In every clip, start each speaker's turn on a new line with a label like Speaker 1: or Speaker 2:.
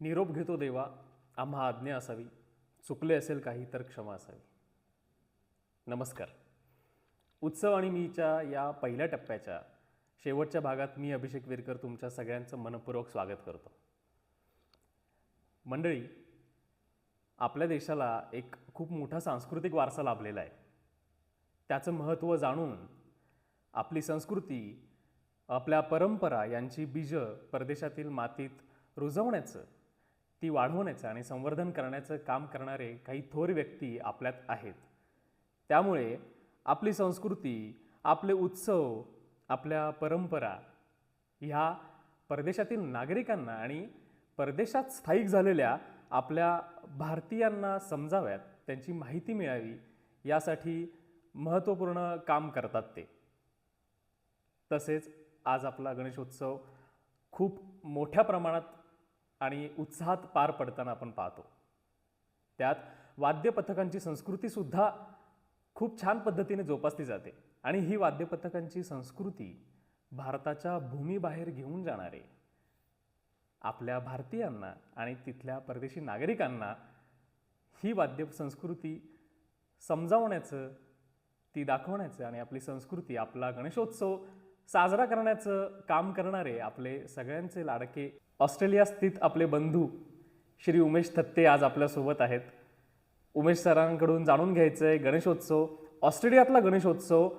Speaker 1: निरोप घेतो देवा, आम्हा आज्ञा असावी, चुकले असेल काही तर क्षमा असावी. नमस्कार. उत्सव आणि मीच्या या पहिल्या टप्प्याच्या शेवटच्या भागात मी अभिषेक विरकर तुमच्या सगळ्यांचं मनपूर्वक स्वागत करतो. मंडळी, आपल्या देशाला एक खूप मोठा सांस्कृतिक वारसा लाभलेला आहे. त्याचं महत्त्व जाणून आपली संस्कृती, आपल्या परंपरा यांची बीजं परदेशातील मातीत रुजवण्याचं, ती वाढवण्याचं आणि संवर्धन करण्याचं काम करणारे काही थोर व्यक्ती आपल्यात आहेत. त्यामुळे आपली संस्कृती, आपले उत्सव, आपल्या परंपरा ह्या परदेशातील नागरिकांना आणि परदेशात स्थायिक झालेल्या आपल्या भारतीयांना समजाव्यात, त्यांची माहिती मिळावी यासाठी महत्त्वपूर्ण काम करतात ते. तसेच आज आपला गणेशोत्सव खूप मोठ्या प्रमाणात आणि उत्साहात पार पडताना आपण पाहतो. त्यात वाद्यपथकांची संस्कृतीसुद्धा खूप छान पद्धतीने जोपासली जाते आणि ही वाद्यपथकांची संस्कृती भारताच्या भूमीबाहेर घेऊन जाणारे आपल्या भारतीयांना आणि तिथल्या परदेशी नागरिकांना ही वाद्य संस्कृती समजावण्याचं, ती दाखवण्याचं आणि आपली संस्कृती, आपला गणेशोत्सव साजरा करण्याचं काम करणारे आपले सगळ्यांचे लाडके ऑस्ट्रेलिया स्थित आपले बंधू श्री उमेश थत्ते आज आपल्यासोबत आहेत. उमेश सरांकडून जाणून घ्यायचं आहे, गणेशोत्सव, ऑस्ट्रेलियातला गणेशोत्सव,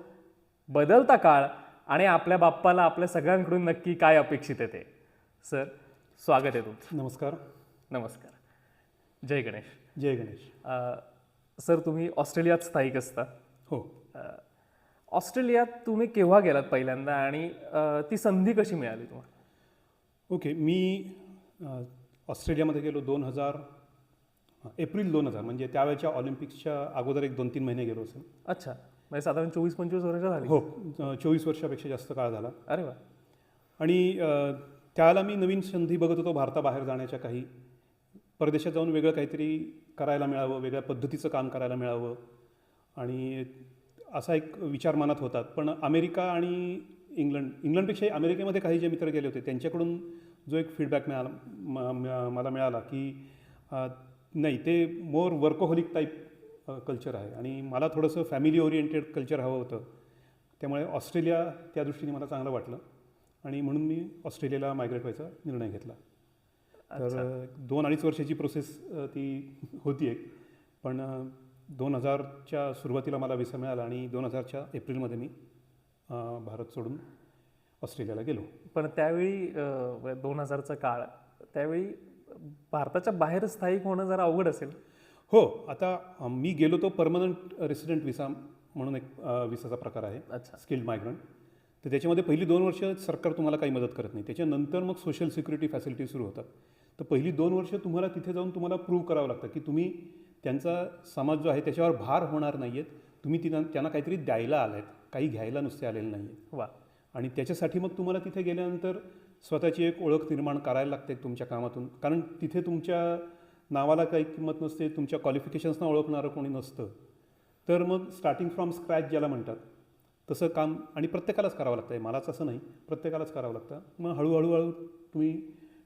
Speaker 1: बदलता काळ आणि आपल्या बाप्पाला आपल्या सगळ्यांकडून नक्की काय अपेक्षित आहे ते. सर, स्वागत आहे तुमचं.
Speaker 2: नमस्कार.
Speaker 1: नमस्कार. जय गणेश.
Speaker 2: जय गणेश.
Speaker 1: सर, तुम्ही ऑस्ट्रेलियात स्थायिक असता.
Speaker 2: हो.
Speaker 1: ऑस्ट्रेलियात तुम्ही केव्हा गेलात पहिल्यांदा आणि ती संधी कशी मिळाली तुम्हाला?
Speaker 2: ओके, मी ऑस्ट्रेलियामध्ये गेलो एप्रिल 2000, म्हणजे त्यावेळेच्या ऑलिम्पिक्सच्या अगोदर एक 2-3 महिने गेलो असेल.
Speaker 1: अच्छा, म्हणजे साधारण 24-25 वर्ष झाली.
Speaker 2: हो, 24 वर्षापेक्षा जास्त काळ झाला.
Speaker 1: अरे वा.
Speaker 2: आणि त्यावेळेला मी नवीन संधी बघत होतो भारताबाहेर जाण्याच्या. काही परदेशात जाऊन वेगळं काहीतरी करायला मिळावं, वेगळ्या पद्धतीचं काम करायला मिळावं आणि असा एक विचार मनात होता. पण अमेरिका आणि इंग्लंडपेक्षाही अमेरिकेमध्ये काही जे मित्र गेले होते त्यांच्याकडून जो एक फीडबॅक मला मिळाला की नाही, ते मोर वर्कोहोलिक टाईप कल्चर आहे आणि मला थोडंसं फॅमिली ओरिएंटेड कल्चर हवं होतं. त्यामुळे ऑस्ट्रेलिया त्या दृष्टीने मला चांगलं वाटलं आणि म्हणून मी ऑस्ट्रेलियाला मायग्रेट व्हायचा निर्णय घेतला. तर 2-2.5 वर्षाची प्रोसेस ती होती एक. पण 2000च्या सुरुवातीला मला व्हिसा मिळाला आणि 2000च्या एप्रिलमध्ये मी भारत सोडून ऑस्ट्रेलियाला गेलो.
Speaker 1: पण त्यावेळी 2000चा काळ, त्यावेळी भारताच्या बाहेर स्थायिक होणं जरा अवघड असेल.
Speaker 2: हो, आता मी गेलो तो परमनंट रेसिडेंट व्हिसा म्हणून एक व्हिसाचा प्रकार आहे.
Speaker 1: अच्छा.
Speaker 2: Skilled migrant. तर त्याच्यामध्ये पहिली 2 वर्ष सरकार तुम्हाला काही मदत करत नाही. त्याच्यानंतर मग सोशल सिक्युरिटी फॅसिलिटी सुरू होतात. तर पहिली 2 वर्ष तुम्हाला तिथे जाऊन तुम्हाला प्रूव्ह करावं लागतं की तुम्ही त्यांचा समाज जो आहे त्याच्यावर भार होणार नाही आहेत, तुम्ही त्यांना काहीतरी द्यायला आला आहेत, काही घ्यायला नुसते आलेले नाही आहेत.
Speaker 1: वा.
Speaker 2: आणि त्याच्यासाठी मग तुम्हाला तिथे गेल्यानंतर स्वतःची एक ओळख निर्माण करायला लागते तुमच्या कामातून. कारण तिथे तुमच्या नावाला काही किंमत नसते, तुमच्या क्वालिफिकेशन्सना ओळखणारं कोणी नसतं. तर मग स्टार्टिंग फ्रॉम स्क्रॅच ज्याला म्हणतात तसं काम आणि प्रत्येकालाच करावं लागतं. मलाच असं नाही, प्रत्येकालाच करावं लागतं. मग हळूहळू तुम्ही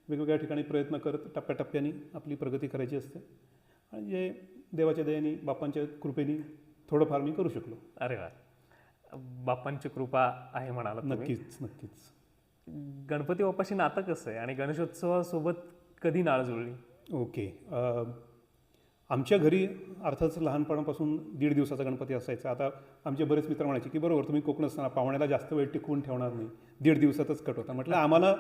Speaker 2: वेगवेगळ्या ठिकाणी प्रयत्न करत टप्प्याटप्प्याने आपली प्रगती करायची असते. आणि जे देवाच्या दयेने, बाप्पांच्या कृपेने थोडंफार मी करू शकलो.
Speaker 1: अरे वा, बाप्पांची कृपा आहे म्हणाला.
Speaker 2: नक्कीच नक्कीच.
Speaker 1: गणपती बाप्पाशी नातं कसं आहे आणि गणेशोत्सवासोबत कधी नाळ जुळली?
Speaker 2: ओके, आमच्या घरी अर्थातच लहानपणापासून 1.5 दिवसाचा गणपती असायचा. आता आमचे बरेच मित्र म्हणायचे की बरोबर, तुम्ही कोकण असताना पाहुण्याला जास्त वेळ टिकवून ठेवणार नाही, 1.5 दिवसातच कट होता. म्हटलं आम्हाला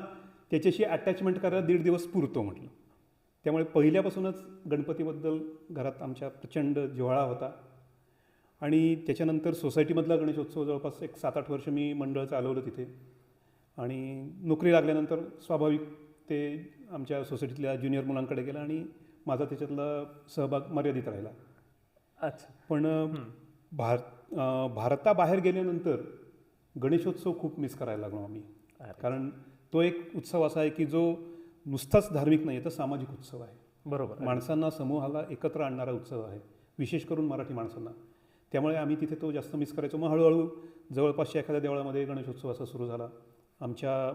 Speaker 2: त्याच्याशी अटॅचमेंट करायला 1.5 दिवस पुरतो म्हटलं. त्यामुळे पहिल्यापासूनच गणपतीबद्दल घरात आमच्या प्रचंड जिव्हाळा होता. आणि त्याच्यानंतर सोसायटीमधला गणेशोत्सव जवळपास एक 7-8 वर्ष मी मंडळ चालवलं तिथे. आणि नोकरी लागल्यानंतर स्वाभाविक ते आमच्या सोसायटीतल्या ज्युनियर मुलांकडे गेला आणि माझा त्याच्यातला सहभाग मर्यादित राहिला.
Speaker 1: अच्छा.
Speaker 2: पण भारताबाहेर गेल्यानंतर गणेशोत्सव खूप मिस करायला लागलो आम्ही. कारण तो एक उत्सव असा आहे की जो नुसताच धार्मिक नाही तर सामाजिक उत्सव आहे.
Speaker 1: बरोबर.
Speaker 2: माणसांना, समूहाला एकत्र आणणारा उत्सव आहे, विशेष करून मराठी माणसांना. त्यामुळे आम्ही तिथे तो जास्त मिस करायचो. मग हळूहळू जवळपासच्या एखाद्या देवळामध्ये गणेशोत्सव असा सुरू झाला. आमच्या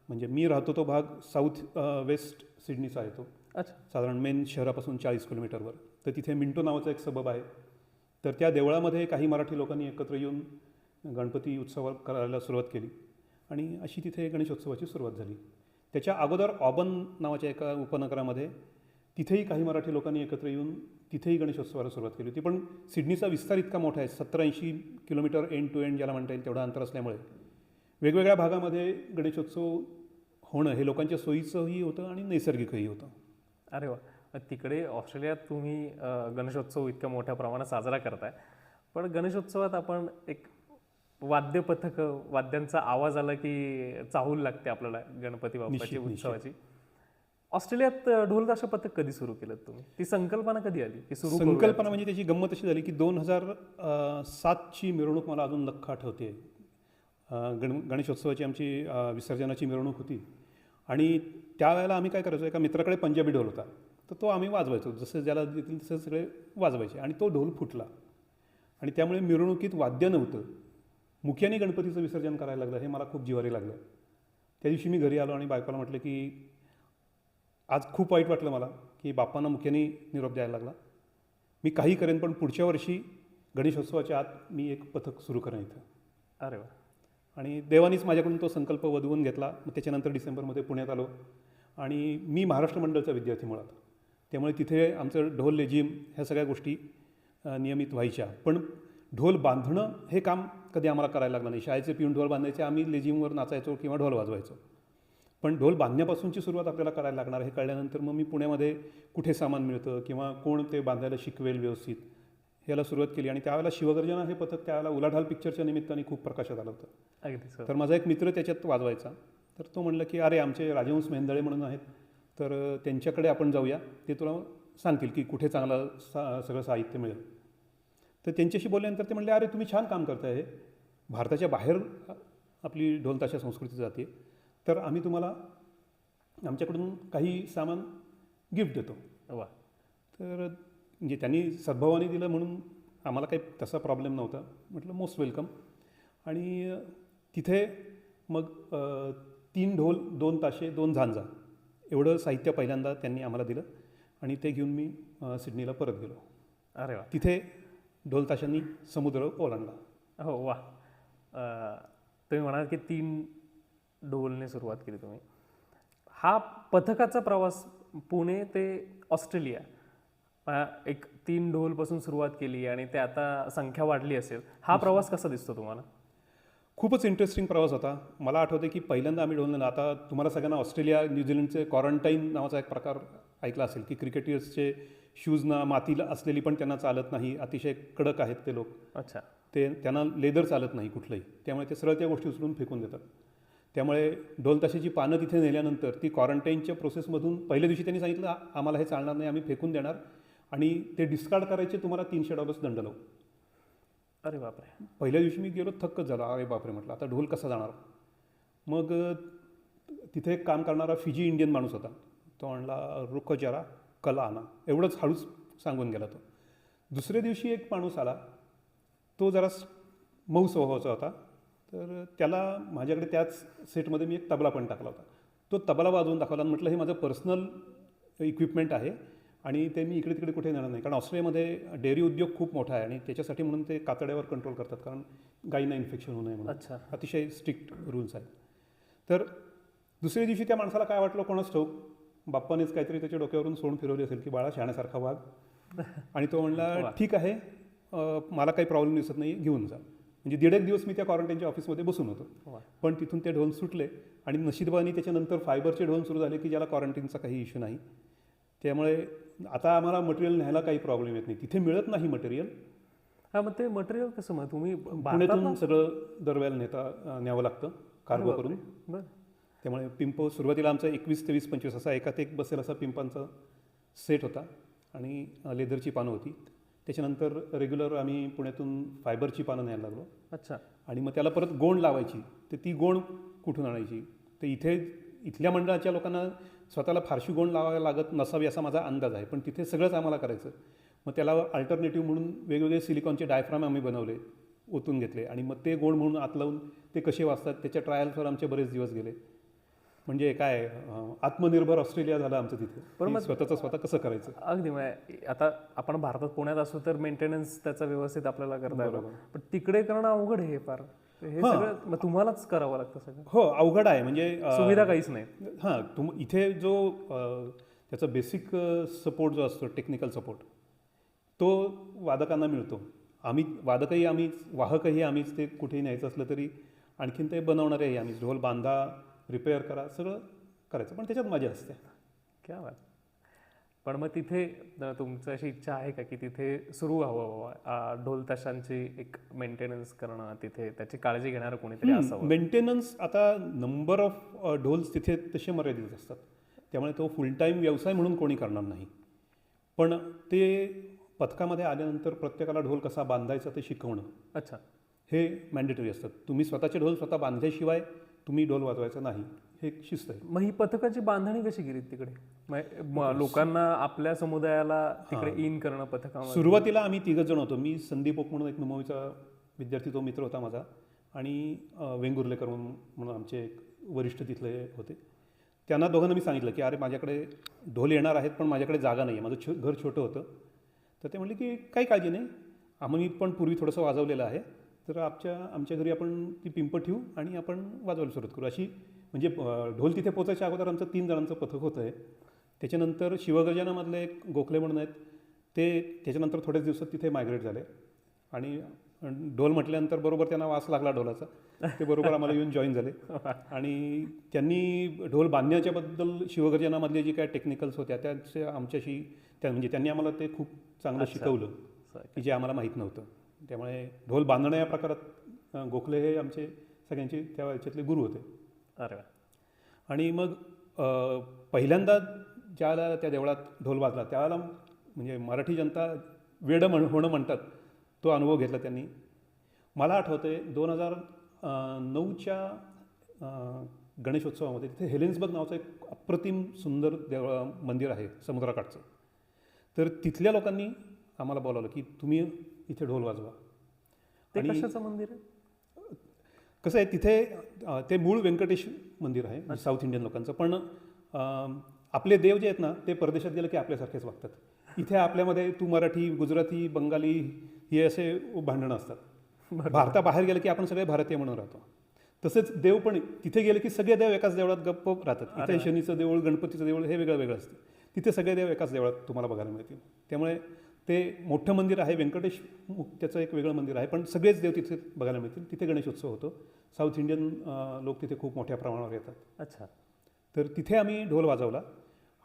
Speaker 2: म्हणजे मी राहतो तो भाग साऊथ वेस्ट सिडनीचा आहे तो.
Speaker 1: अच्छा.
Speaker 2: साधारण मेन शहरापासून 40 किलोमीटरवर. तर तिथे मिंटो नावाचा एक सबब आहे. तर त्या देवळामध्ये काही मराठी लोकांनी एकत्र येऊन गणपती उत्सव करायला सुरुवात केली आणि अशी तिथे गणेशोत्सवाची सुरुवात झाली. त्याच्या अगोदर ऑबन नावाच्या एका उपनगरामध्ये तिथेही काही मराठी लोकांनी एकत्र येऊन तिथेही गणेशोत्सवाला सुरुवात केली होती. पण सिडनीचा विस्तार इतका मोठा आहे, 70-80 किलोमीटर एंड टू एंड ज्याला म्हणता येईल तेवढं अंतर असल्यामुळे वेगवेगळ्या भागामध्ये गणेशोत्सव होणं हे लोकांच्या सोयीचंही होतं आणि नैसर्गिकही होतं.
Speaker 1: अरे वा. तिकडे ऑस्ट्रेलियात तुम्ही गणेशोत्सव इतक्या मोठ्या प्रमाणात साजरा करताय, पण गणेशोत्सवात आपण एक वाद्यपथक, वाद्यांचा आवाज आला की चाहूल लागते आपल्याला गणपती बाप्पाची
Speaker 2: निश्चित, निश्चित.
Speaker 1: उत्सवाची. ऑस्ट्रेलियात ढोल ताशा पथक कधी सुरू केलं तुम्ही? ती संकल्पना कधी आली की सुरू करूया?
Speaker 2: संकल्पना म्हणजे त्याची गंमत अशी झाली की 2007ची मिरवणूक मला अजून लख्ख आठवते. गणेशोत्सवाची आमची विसर्जनाची मिरवणूक होती आणि त्यावेळेला आम्ही काय करायचो, एका मित्राकडे पंजाबी ढोल होता, तर तो आम्ही वाजवायचो, जसं ज्याला देतील तसं सगळे वाजवायचे. आणि तो ढोल फुटला आणि त्यामुळे मिरवणुकीत वाद्य नव्हतं, मुख्याने गणपतीचं विसर्जन करायला लागलं. हे मला खूप जिव्हारी लागलं. त्या दिवशी मी घरी आलो आणि बायकोला म्हटलं की आज खूप वाईट वाटलं मला की बाप्पांना मुख्याने निरोप द्यायला लागला. मी काही करेन, पण पुढच्या वर्षी गणेशोत्सवाच्या आत मी एक पथक सुरू करेन इथं.
Speaker 1: अरे वा.
Speaker 2: आणि देवानीच माझ्याकडून तो संकल्प वधवून घेतला. मग त्याच्यानंतर डिसेंबरमध्ये पुण्यात आलो आणि मी महाराष्ट्र मंडळचा विद्यार्थी मुळात, त्यामुळे तिथे आमचं ढोल लेझिम ह्या सगळ्या गोष्टी नियमित व्हायच्या. पण ढोल बांधणं हे काम कधी आम्हाला करायला लागलं नाही. शाळेचे पिऊन ढोल बांधायचे, आम्ही लेझिमवर नाचायचो किंवा ढोल वाजवायचो. पण ढोल बांधण्यापासूनची सुरुवात आपल्याला करायला लागणार हे कळल्यानंतर मग मी पुण्यामध्ये कुठे सामान मिळतं किंवा कोण ते बांधायला शिकवेल व्यवस्थित, ह्याला सुरुवात केली. आणि त्यावेळेला शिवगर्जना हे पथक त्यावेळेला उलाढाल पिक्चरच्या निमित्ताने खूप प्रकाशात आलं होतं.
Speaker 1: अगदी सर.
Speaker 2: तर माझा एक मित्र त्याच्यात वाजवायचा. तर तो म्हणलं की अरे आमचे राजहंस मेहेंदळे म्हणून आहेत, तर त्यांच्याकडे आपण जाऊया, ते तुला सांगतील की कुठे चांगलं सगळं साहित्य मिळेल. तर त्यांच्याशी बोलल्यानंतर ते म्हणले अरे तुम्ही छान काम करताय, हे भारताच्या बाहेर आपली ढोल ताशा संस्कृती जाते, तर आम्ही तुम्हाला आमच्याकडून काही सामान गिफ्ट देतो.
Speaker 1: वा.
Speaker 2: तर म्हणजे त्यांनी सद्भावाने दिलं म्हणून आम्हाला काही तसा प्रॉब्लेम नव्हता. म्हटलं मोस्ट वेलकम. आणि तिथे मग 3 ढोल, 2 ताशे, 2 झांजा एवढं साहित्य पहिल्यांदा त्यांनी आम्हाला दिलं आणि ते घेऊन मी सिडनीला परत गेलो.
Speaker 1: अरे वा.
Speaker 2: तिथे ढोल ताशांनी समुद्र ओलांडला.
Speaker 1: हो वा. तुम्ही म्हणाल की 3 ढोलने सुरुवात केली तुम्ही. हा पथकाचा प्रवास पुणे ते ऑस्ट्रेलिया, एक 3 ढोलपासून सुरुवात केली आणि ते आता संख्या वाढली असेल, हा प्रवास कसा दिसतो तुम्हाला?
Speaker 2: खूपच इंटरेस्टिंग प्रवास होता. मला आठवते की पहिल्यांदा आम्ही ढोल नेला. आता तुम्हाला सगळ्यांना ऑस्ट्रेलिया न्यूझीलंडचे क्वारंटाईन नावाचा एक प्रकार ऐकला असेल की क्रिकेटर्सचे शूजना मातीला असलेली पण त्यांना चालत नाही, अतिशय कडक आहेत ते लोक.
Speaker 1: अच्छा.
Speaker 2: ते त्यांना लेदर चालत नाही कुठलंही, त्यामुळे ते सरळ त्या गोष्टी उचलून फेकून देतात. त्यामुळे ढोल ताशाची पानं तिथे नेल्यानंतर ती क्वारंटाईनच्या प्रोसेसमधून पहिल्या दिवशी त्यांनी सांगितलं आम्हाला हे चालणार नाही, आम्ही फेकून देणार आणि ते डिस्कार्ड करायचे, तुम्हाला $300 दंड लावू.
Speaker 1: अरे बापरे.
Speaker 2: पहिल्या दिवशी मी गेलो, थक्कच झाला. अरे बापरे म्हटलं आता ढोल कसा जाणार. मग तिथे एक काम करणारा फिजी इंडियन माणूस होता. तो म्हणला रुख जरा कला आणा, एवढंच हळूच सांगून गेला तो. दुसऱ्या दिवशी एक माणूस आला, तो जरा मऊ स्वभावाचा होता. तर त्याला माझ्याकडे त्याच सेटमध्ये मी एक तबला पण टाकला होता. तो तबला वाजवून दाखवला आणि म्हटलं हे माझं पर्सनल इक्विपमेंट आहे आणि ते मी इकडे तिकडे कुठे नेणार नाही, कारण ऑस्ट्रेलियामध्ये डेअरी उद्योग खूप मोठा आहे आणि त्याच्यासाठी म्हणून ते कातड्यावर कंट्रोल करतात, कारण गायींना इन्फेक्शन होऊ नये म्हणून.
Speaker 1: अच्छा.
Speaker 2: अतिशय स्ट्रिक्ट रूल्स आहेत. तर दुसऱ्या दिवशी त्या माणसाला काय वाटलं कोणाच ठाऊक, बाप्पानेच काहीतरी त्याच्या डोक्यावरून सोंड फिरवली असेल की बाळा शहाण्यासारखा वाघ. आणि तो म्हणला ठीक आहे, मला काही प्रॉब्लेम दिसत नाही, घेऊन जा. म्हणजे 1.5 दिवस मी त्या क्वारंटाईनच्या ऑफिसमध्ये बसून होतो. पण तिथून ते ढोल सुटले आणि नशीबवानी त्याच्यानंतर फायबरचे ढोल सुरू झाले की ज्याला क्वारंटाईनचा काही इश्यू नाही. त्यामुळे आता आम्हाला मटेरियल न्यायला काही प्रॉब्लेम येत नाही. तिथे मिळत नाही मटेरियल.
Speaker 1: हा, मग ते मटेरियल कसं, मग तुम्ही
Speaker 2: पुण्यातून सगळं दरवेळेला न्यावं लागतं कार्गो करून.
Speaker 1: बरं.
Speaker 2: त्यामुळे पिंप सुरुवातीला आमचा 21 ते 20-25 असा एकात एक बसेल असा पिंपांचा सेट होता आणि लेदरची पानं होती. त्याच्यानंतर रेग्युलर आम्ही पुण्यातून फायबरची पानं न्यायला लागलो.
Speaker 1: अच्छा.
Speaker 2: आणि मग त्याला परत गोंड लावायची. तर ती गोंड कुठून आणायची, ते इथल्या मंडळाच्या लोकांना स्वतःला फारशी गोंड लावायला लागत नसावी असा माझा अंदाज आहे, पण तिथे सगळंच आम्हाला करायचं. मग त्याला अल्टरनेटिव्ह म्हणून वेगवेगळे सिलिकॉनचे डायफ्राम आम्ही बनवले, ओतून घेतले आणि मग ते गोंड म्हणून आत लावून ते कसे वाजतात त्याच्या ट्रायल्सवर आमचे बरेच दिवस गेले. म्हणजे काय आत्मनिर्भर ऑस्ट्रेलिया झालं आमचं तिथे.
Speaker 1: पण मग-
Speaker 2: की स्वतःचं स्वतः कसं करायचं.
Speaker 1: अगदी म्हणजे आता आपण भारतात पुण्यात असू तर मेंटेनन्स त्याचा व्यवस्थित आपल्याला करता येतो, पण तिकडे करणं अवघड आहे हे फार. हे सगळं मग तुम्हालाच करावं लागतं सगळं,
Speaker 2: हो, अवघड आहे. म्हणजे
Speaker 1: सुविधा काहीच नाही.
Speaker 2: हां, इथे जो त्याचा बेसिक सपोर्ट जो असतो, टेक्निकल सपोर्ट, तो वादकांना मिळतो. आम्ही वाहकही आम्हीच, ते कुठेही न्यायचं असलं तरी आणखीन ते बनवणारेही आम्हीच. ढोल बांधा, रिपेअर करा, सगळं करायचं. पण त्याच्यात मजा असते.
Speaker 1: क्या बात. पण मग तिथे तुमची अशी इच्छा आहे का की तिथे सुरू व्हावं ढोल ताशांची एक मेंटेनन्स करणं, तिथे त्याची काळजी घेणारं कोणीतरी असावं?
Speaker 2: मेंटेनन्स, आता नंबर ऑफ ढोल्स तिथे तसे मर्यादित असतात, त्यामुळे तो फुल टाईम व्यवसाय म्हणून कोणी करणार नाही. पण ते पथकामध्ये आल्यानंतर प्रत्येकाला ढोल कसा बांधायचा ते शिकवणं,
Speaker 1: अच्छा,
Speaker 2: हे मॅन्डेटरी असतात. तुम्ही स्वतःचे ढोल स्वतः बांधल्याशिवाय तुम्ही ढोल वाजवायचा नाही, हे एक शिस्त आहे.
Speaker 1: मग ही पथकाची बांधणी कशी केली तिकडे? लोकांना, आपल्या समुदायाला तिकडे इन करणं पथकामध्ये?
Speaker 2: सुरुवातीला आम्ही 3 जण होतो. मी, संदीप ओक म्हणून एक मुंबईचा विद्यार्थी, तो मित्र होता माझा, आणि वेंगुर्लेकर म्हणून आमचे एक वरिष्ठ तिथले होते. त्यांना दोघांना मी सांगितलं की अरे माझ्याकडे ढोल येणार आहेत, पण माझ्याकडे जागा नाही आहे, माझं घर छोटं होतं. तर ते म्हणले की काही काळजी नाही, आम्ही पण पूर्वी थोडंसं वाजवलेलं आहे, तर आमच्या घरी आपण ती पिंप ठेवू आणि आपण वाजवायला सुरुवात करू. अशी म्हणजे ढोल तिथे पोचायच्या अगोदर आमचं 3 जणांचं पथक होतं आहे. त्याच्यानंतर शिवगर्जनामधले एक गोखले म्हणून आहेत, ते त्याच्यानंतर थोड्याच दिवसात तिथे मायग्रेट झाले, आणि ढोल म्हटल्यानंतर बरोबर त्यांना वास लागला ढोलाचा, ते बरोबर आम्हाला येऊन जॉईन झाले. आणि त्यांनी ढोल बांधण्याच्याबद्दल शिवगर्जनामधले जे काय टेक्निकल्स होत्या त्याचे आमच्याशी म्हणजे त्यांनी आम्हाला ते खूप चांगलं शिकवलं की जे आम्हाला माहीत नव्हतं. त्यामुळे ढोल बांधणं या प्रकारात गोखले हे आमचे सगळ्यांचे त्या याच्यातले गुरु होते.
Speaker 1: अरे वा.
Speaker 2: आणि मग पहिल्यांदा ज्यावेळेला त्या देवळात ढोल वाजला त्यावेळेला म्हणजे मराठी जनता वेडं होणं म्हणतात, तो अनुभव घेतला त्यांनी. मला आठवतं आहे 2009च्या गणेशोत्सवामध्ये तिथे हेलेन्सबर्ग नावाचं एक अप्रतिम सुंदर मंदिर आहे समुद्राकाठचं. तर तिथल्या लोकांनी आम्हाला बोलावलं की तुम्ही इथे ढोल वाजवा.
Speaker 1: ते कशाचं मंदिर आहे?
Speaker 2: कसं आहे, तिथे ते मूळ व्यंकटेश मंदिर आहे, साऊथ इंडियन लोकांचं. पण आपले देव जे आहेत ना, ते परदेशात गेलं की आपल्यासारखेच वागतात. इथे आपल्यामध्ये तू मराठी, गुजराती, बंगाली हे असे भांडणं असतात. भारताबाहेर गेलं की आपण सगळे भारतीय म्हणून राहतो. तसेच देव पण तिथे गेले की सगळे देव एकाच देवळात गप्प राहतात. इथे शनीचं देऊळ, गणपतीचं देऊळ हे वेगळं वेगळं असतं. तिथे सगळे देव एकाच देवळात तुम्हाला बघायला मिळतील. त्यामुळे ते मोठं मंदिर आहे, व्यंकटेश त्याचं एक वेगळं मंदिर आहे, पण सगळेच देव तिथे बघायला मिळतील. तिथे गणेशोत्सव होतो. साऊथ इंडियन लोक तिथे खूप मोठ्या प्रमाणावर येतात.
Speaker 1: अच्छा.
Speaker 2: तर तिथे आम्ही ढोल वाजवला.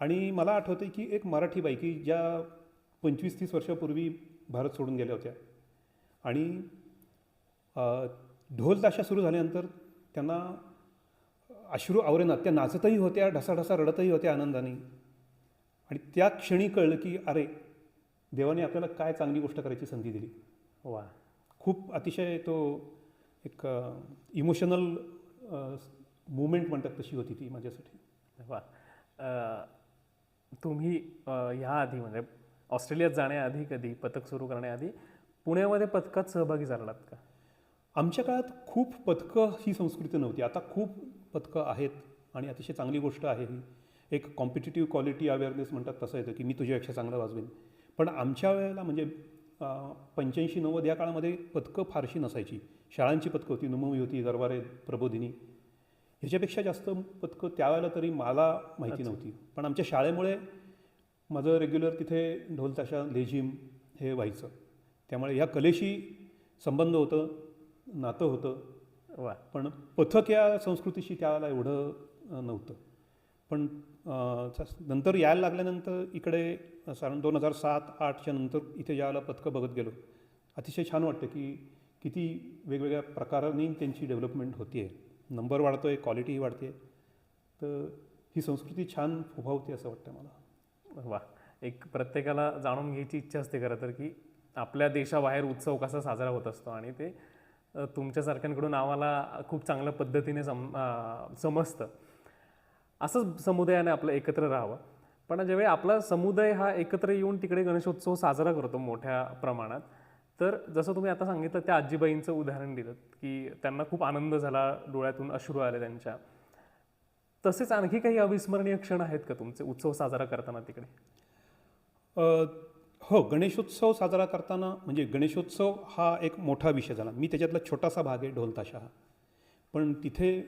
Speaker 2: आणि मला आठवतं की एक मराठी बाई की ज्या 25-30 वर्षापूर्वी भारत सोडून गेल्या होत्या, आणि ढोल ताशा सुरू झाल्यानंतर त्यांना अश्रू आवरेनात, त्या नाचतही होत्या, ढसाढसा रडतही होत्या आनंदाने. आणि त्या क्षणी कळलं की अरे देवाने आपल्याला काय चांगली गोष्ट करायची संधी दिली.
Speaker 1: वा.
Speaker 2: खूप अतिशय तो एक इमोशनल मुवमेंट म्हणतात तशी होती ती माझ्यासाठी.
Speaker 1: वा. तुम्ही ह्याआधी म्हणजे ऑस्ट्रेलियात जाण्याआधी, कधी पथक सुरू करण्याआधी पुण्यामध्ये पथकात सहभागी झालात का?
Speaker 2: आमच्या काळात खूप पथकं ही संस्कृती नव्हती. आता खूप पथकं आहेत आणि अतिशय चांगली गोष्ट आहे ही. एक कॉम्पिटिटिव्ह क्वालिटी अवेअरनेस म्हणतात तसं येतं की मी तुझ्यापेक्षा चांगलं वाजवेन. पण आमच्या वेळेला म्हणजे 85-90 या काळामध्ये पथकं फारशी नसायची. शाळांची पथकं होती, नुमवी होती, गरवारे, प्रबोधिनी, ह्याच्यापेक्षा जास्त पथकं त्यावेळेला तरी मला माहिती नव्हती. पण आमच्या शाळेमुळे माझं रेग्युलर तिथे ढोल ताशा, लेझिम हे व्हायचं. त्यामुळे ह्या कलेशी संबंध होतं, नातं होतं.
Speaker 1: वा.
Speaker 2: पण पथक या संस्कृतीशी त्यावेळेला एवढं नव्हतं. पण नंतर यायला लागल्यानंतर इकडे साधारण 2007-08च्या नंतर इथे ज्यावेळेला पथकं बघत गेलो, अतिशय छान वाटतं की किती वेगवेगळ्या प्रकारांनी त्यांची डेव्हलपमेंट होती आहे, नंबर वाढतो आहे, क्वालिटीही वाढते आहे. तर ही संस्कृती छान फोफावते असं वाटतं मला.
Speaker 1: वा. एक प्रत्येकाला जाणून घ्यायची इच्छा असते खरं तर की आपल्या देशाबाहेर उत्सव कसा साजरा होत असतो, आणि ते तुमच्यासारख्यांकडून आम्हाला खूप चांगल्या पद्धतीने समजतं. असंच समुदायाने आपलं एकत्र राहावं. पण ज्यावेळी आपला समुदाय हा एकत्र येऊन तिकडे गणेशोत्सव साजरा करतो मोठ्या प्रमाणात, तर जसं तुम्ही आता सांगितलं त्या आजीबाईंचं उदाहरण दिलं की त्यांना खूप आनंद झाला, डोळ्यातून अश्रू आले त्यांच्या. तसेच आणखी काही अविस्मरणीय क्षण आहेत का तुमचे उत्सव साजरा करताना तिकडे?
Speaker 2: हो, गणेशोत्सव साजरा करताना म्हणजे गणेशोत्सव हा एक मोठा विषय झाला. मी त्याच्यातला छोटासा भाग आहे ढोल ताशा हा. पण तिथे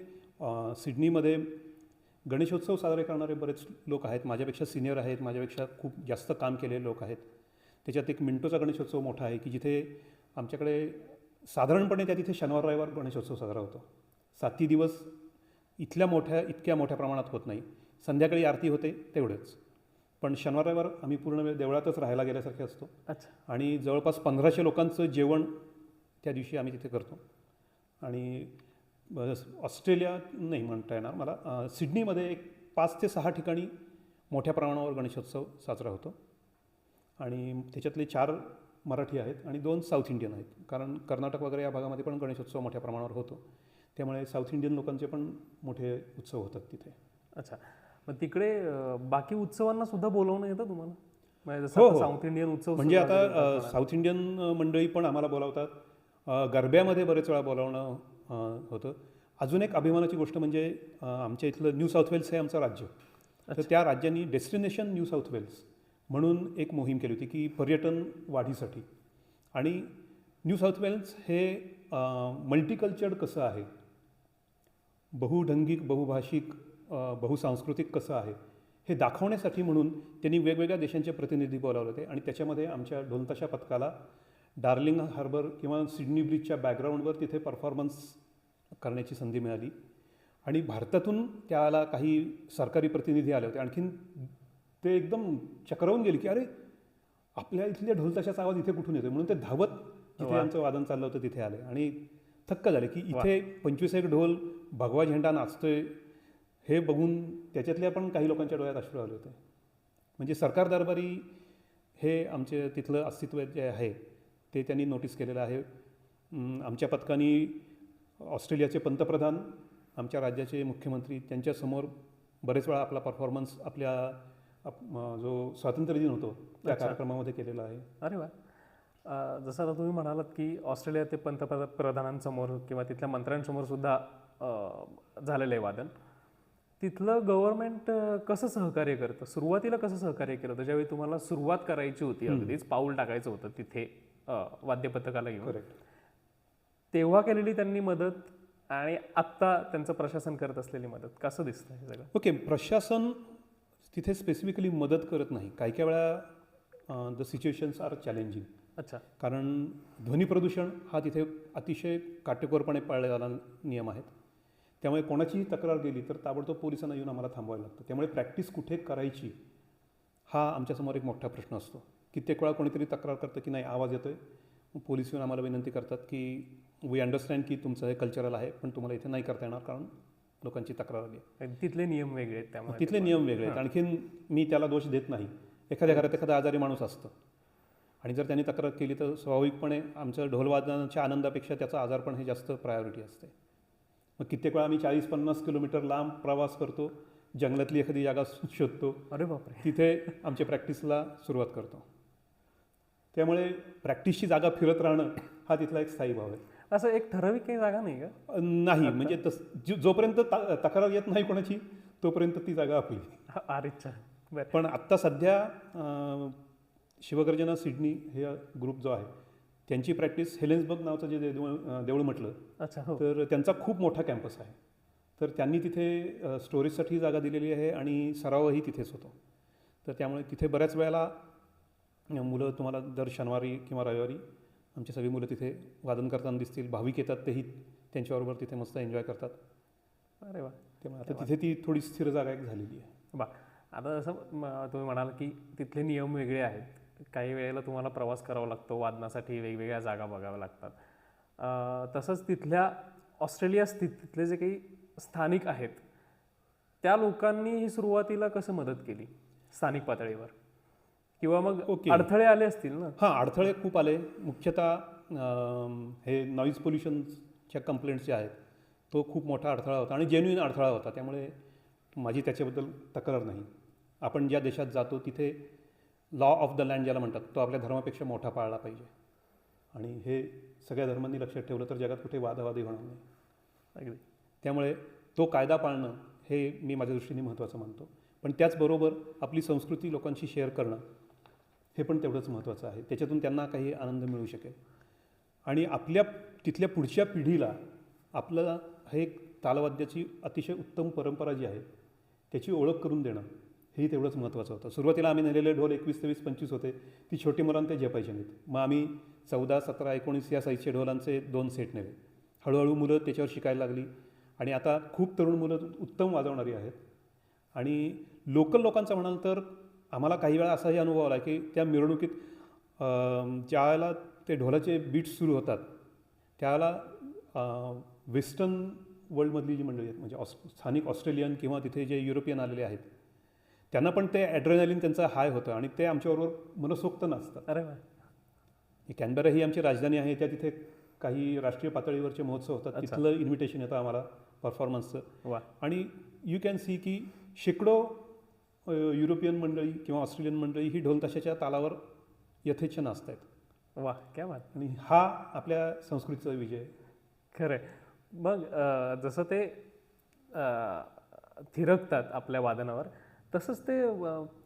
Speaker 2: सिडनीमध्ये गणेशोत्सव साजरे करणारे बरेच लोक आहेत. माझ्यापेक्षा सिनियर आहेत, माझ्यापेक्षा खूप जास्त काम केलेले लोक आहेत. त्याच्यात एक मिंटोचा गणेशोत्सव मोठा आहे की जिथे आमच्याकडे साधारणपणे तिथे शनिवार रविवार गणेशोत्सव साजरा होतो. 7 दिवस इतक्या मोठ्या प्रमाणात होत नाही. संध्याकाळी आरती होते तेवढेच. पण शनिवार रविवार आम्ही पूर्ण वेळ देवळातच राहायला गेल्यासारखे असतो.
Speaker 1: अच्छा.
Speaker 2: आणि जवळपास 1500 लोकांचं जेवण त्या दिवशी आम्ही तिथे करतो. आणि ऑस्ट्रेलिया नाही म्हणता येणार मला, सिडनीमध्ये एक 5 ते 6 ठिकाणी मोठ्या प्रमाणावर गणेशोत्सव साजरा होतो. आणि त्याच्यातले 4 मराठी आहेत आणि 2 साऊथ इंडियन आहेत. कारण कर्नाटक वगैरे या भागामध्ये पण गणेशोत्सव मोठ्या प्रमाणावर होतो. त्यामुळे साऊथ इंडियन लोकांचे पण मोठे उत्सव होतात तिथे.
Speaker 1: अच्छा. मग तिकडे बाकी उत्सवांना सुद्धा बोलवणं येतं तुम्हाला? म्हणजे
Speaker 2: हो,
Speaker 1: जसं
Speaker 2: हो.
Speaker 1: साऊथ इंडियन उत्सव
Speaker 2: म्हणजे
Speaker 1: सुद्धा
Speaker 2: आता
Speaker 1: तिकडे करतात.
Speaker 2: साऊथ इंडियन मंडळी पण आम्हाला बोलावतात. गरब्यामध्ये बरेच वेळा बोलावणं होतं. अजून एक अभिमानाची गोष्ट म्हणजे आमच्या इथलं न्यू साऊथ वेल्स हे आमचं राज्य. तर त्या राज्यांनी डेस्टिनेशन न्यू साऊथ वेल्स म्हणून एक मोहीम केली होती की पर्यटन वाढीसाठी. आणि न्यू साऊथ वेल्स हे मल्टीकल्चर्ड कसं आहे, बहुढंगिक, बहुभाषिक, बहुसांस्कृतिक कसं आहे हे दाखवण्यासाठी म्हणून त्यांनी वेगवेगळ्या देशांचे प्रतिनिधी बोलावले होते. आणि त्याच्यामध्ये आमच्या ढोलताशा पथकाला डार्लिंग हार्बर किंवा सिडनी ब्रिजच्या बॅकग्राऊंडवर तिथे परफॉर्मन्स करण्याची संधी मिळाली. आणि भारतातून त्याला काही सरकारी प्रतिनिधी आले होते. आणखीन ते एकदम चक्रावून गेले की अरे आपल्या इथल्या ढोलताशाचा आवाज इथे कुठून येतो, म्हणून ते धावत जिथे आमचं वादन चाललं होतं तिथे आले. आणि थक्क झाले की इथे 25 ढोल, भगवा झेंडा नाचतोय हे बघून त्याच्यातल्या पण काही लोकांच्या डोळ्यात अश्रू आले होते. म्हणजे सरकार दरबारी हे आमचे तिथलं अस्तित्व जे आहे ते त्यांनी नोटीस केलेलं आहे. आमच्या पथकानी ऑस्ट्रेलियाचे पंतप्रधान, आमच्या राज्याचे मुख्यमंत्री त्यांच्यासमोर बरेच वेळा आपला परफॉर्मन्स आपल्या जो स्वातंत्र्य दिन होतो त्या कार्यक्रमामध्ये केलेला आहे.
Speaker 1: अरे वा. जसं आता तुम्ही म्हणालात की ऑस्ट्रेलिया ते पंतप्रधानांसमोर किंवा तिथल्या मंत्र्यांसमोर सुद्धा झालेलं आहे वादन. तिथलं गव्हर्नमेंट कसं सहकार्य करतं? सुरुवातीला कसं सहकार्य केलं होतं ज्यावेळी तुम्हाला सुरुवात करायची होती, अगदीच पाऊल टाकायचं होतं तिथे वाद्यपथकाला घेऊन?
Speaker 2: करेक्ट.
Speaker 1: तेव्हा केलेली त्यांनी मदत आणि आत्ता त्यांचं प्रशासन करत असलेली मदत कसं दिसतं हे सगळं?
Speaker 2: ओके, प्रशासन तिथे स्पेसिफिकली मदत करत नाही. काही वेळा द सिच्युएशन्स आर चॅलेंजिंग.
Speaker 1: अच्छा.
Speaker 2: कारण ध्वनी प्रदूषण हा तिथे अतिशय काटेकोरपणे पाळलेला नियम आहेत. त्यामुळे कोणाचीही तक्रार गेली तर ताबडतोब पोलिसांना येऊन आम्हाला थांबवायला लागतं. त्यामुळे प्रॅक्टिस कुठे करायची हा आमच्यासमोर एक मोठा प्रश्न असतो. कित्येक वेळा कोणीतरी तक्रार करतं की नाही आवाज येतोय, पोलीस येऊन आम्हाला विनंती करतात की वी अंडरस्टँड की तुमचं हे कल्चरल आहे पण तुम्हाला इथे नाही करता येणार कारण लोकांची तक्रार आली आहे.
Speaker 1: तिथले नियम वेगळे आहेत त्यामुळे
Speaker 2: तिथले नियम वेगळे आहेत. आणखीन मी त्याला दोष देत नाही. एखाद्या घरात एखादा आजारी माणूस असतं आणि जर त्यांनी तक्रार केली तर स्वाभाविकपणे आमचं ढोलवादनाच्या आनंदापेक्षा त्याचा आजारपण हे जास्त प्रायोरिटी असते. मग कित्येक वेळा आम्ही 40-50 किलोमीटर लांब प्रवास करतो, जंगलातली एखादी जागा शोधतो,
Speaker 1: अरे बापरे,
Speaker 2: तिथे आमच्या प्रॅक्टिसला सुरुवात करतो. त्यामुळे प्रॅक्टिसची जागा फिरत राहणं हा तिथला एक स्थायी भाव आहे.
Speaker 1: असं एक ठराविक काही जागा नाही का?
Speaker 2: नाही, म्हणजे जोपर्यंत तक्रार येत नाही कोणाची तोपर्यंत ती जागा आपली.
Speaker 1: अच्छा. बरं.
Speaker 2: पण आत्ता सध्या शिवगर्जना सिडनी हे ग्रुप जो आहे त्यांची प्रॅक्टिस हेलेन्सबर्ग नावाचं जे देऊळ म्हटलं,
Speaker 1: अच्छा. हो.
Speaker 2: तर त्यांचा खूप मोठा कॅम्पस आहे. तर त्यांनी तिथे स्टोरेजसाठी जागा दिलेली आहे आणि सरावही तिथेच होतो. तर त्यामुळे तिथे बऱ्याच वेळेला मुलं तुम्हाला दर शनिवारी किंवा रविवारी आमची सगळी मुलं तिथे वादन करताना दिसतील. भाविक येतात, तेही त्यांच्याबरोबर तिथे मस्त एन्जॉय करतात.
Speaker 1: अरे वा.
Speaker 2: त्यामुळे आता तिथे ती थोडी स्थिर जागा एक झालेली आहे.
Speaker 1: बा, आता जसं तुम्ही म्हणाल की तिथले नियम वेगळे आहेत. काही वेळेला तुम्हाला प्रवास करावा लागतो, वादनासाठी वेगवेगळ्या जागा बघाव्या लागतात. तसंच तिथल्या ऑस्ट्रेलिया स्थित तिथले जे काही स्थानिक आहेत त्या लोकांनी ही सुरुवातीला कसं मदत केली स्थानिक पातळीवर? किंवा मग अडथळे आले असतील ना?
Speaker 2: हां, अडथळे खूप आले. मुख्यतः हे नॉईज पोल्युशनच्या कंप्लेंट्स जे आहेत तो खूप मोठा अडथळा होता आणि जेन्युइन अडथळा होता. त्यामुळे माझी त्याच्याबद्दल तक्रार नाही. आपण ज्या देशात जातो तिथे लॉ ऑफ द लँड ज्याला म्हणतात तो आपल्या धर्मापेक्षा मोठा पाळला पाहिजे. आणि हे सगळ्या धर्मांनी लक्षात ठेवलं तर जगात कुठे वादवादी होणार नाही.
Speaker 1: अगदी.
Speaker 2: त्यामुळे तो कायदा पाळणं हे मी माझ्या दृष्टीने महत्त्वाचं मानतो. पण त्याचबरोबर आपली संस्कृती लोकांशी शेअर करणं हे पण तेवढंच महत्त्वाचं आहे. त्याच्यातून त्यांना काही आनंद मिळू शकेल आणि आपल्या तिथल्या पुढच्या पिढीला आपल्याला हे एक तालवाद्याची अतिशय उत्तम परंपरा जी आहे त्याची ओळख करून देणं हेही तेवढंच महत्त्वाचं होतं. सुरुवातीला आम्ही नेलेले ढोल 21, 23, 25 होते. ती छोटी मुलांना ते झेपायचे नाहीत. मग आम्ही 14, 17, 19 या साईजचे ढोलांचे 2 सेट नेले. हळूहळू मुलं त्याच्यावर शिकायला लागली आणि आता खूप तरुण मुलं उत्तम वाजवणारी आहेत. आणि लोकल लोकांचं म्हणाल तर आम्हाला काही वेळा असाही अनुभव आला की त्या मिरवणुकीत ज्या वेळेला ते ढोलाचे बीट्स सुरू होतात त्यावेळेला वेस्टर्न वर्ल्डमधली जी मंडळी आहेत म्हणजे स्थानिक ऑस्ट्रेलियन किंवा तिथे जे युरोपियन आलेले आहेत त्यांना पण ते ॲड्रेनालिन त्यांचा हाय होतं आणि ते आमच्याबरोबर मनसोक्त नाचतात.
Speaker 1: अरे वा.
Speaker 2: कॅनबेरा ही आमची राजधानी आहे. त्या तिथे काही राष्ट्रीय पातळीवरचे महोत्सव होतात.
Speaker 1: अच्छा.
Speaker 2: तिथलं इन्व्हिटेशन येतं आम्हाला परफॉर्मन्सचं.
Speaker 1: वा.
Speaker 2: आणि यू कॅन सी की शेकडो युरोपियन मंडळी किंवा ऑस्ट्रेलियन मंडळी ही ढोल ताशाच्या तालावर यथेच्छ नाचत आहेत.
Speaker 1: वा, क्या बात.
Speaker 2: आणि हा आपल्या संस्कृतीचा विजय आहे.
Speaker 1: खरं आहे. मग जसं ते थिरकतात आपल्या वादनावर तसंच ते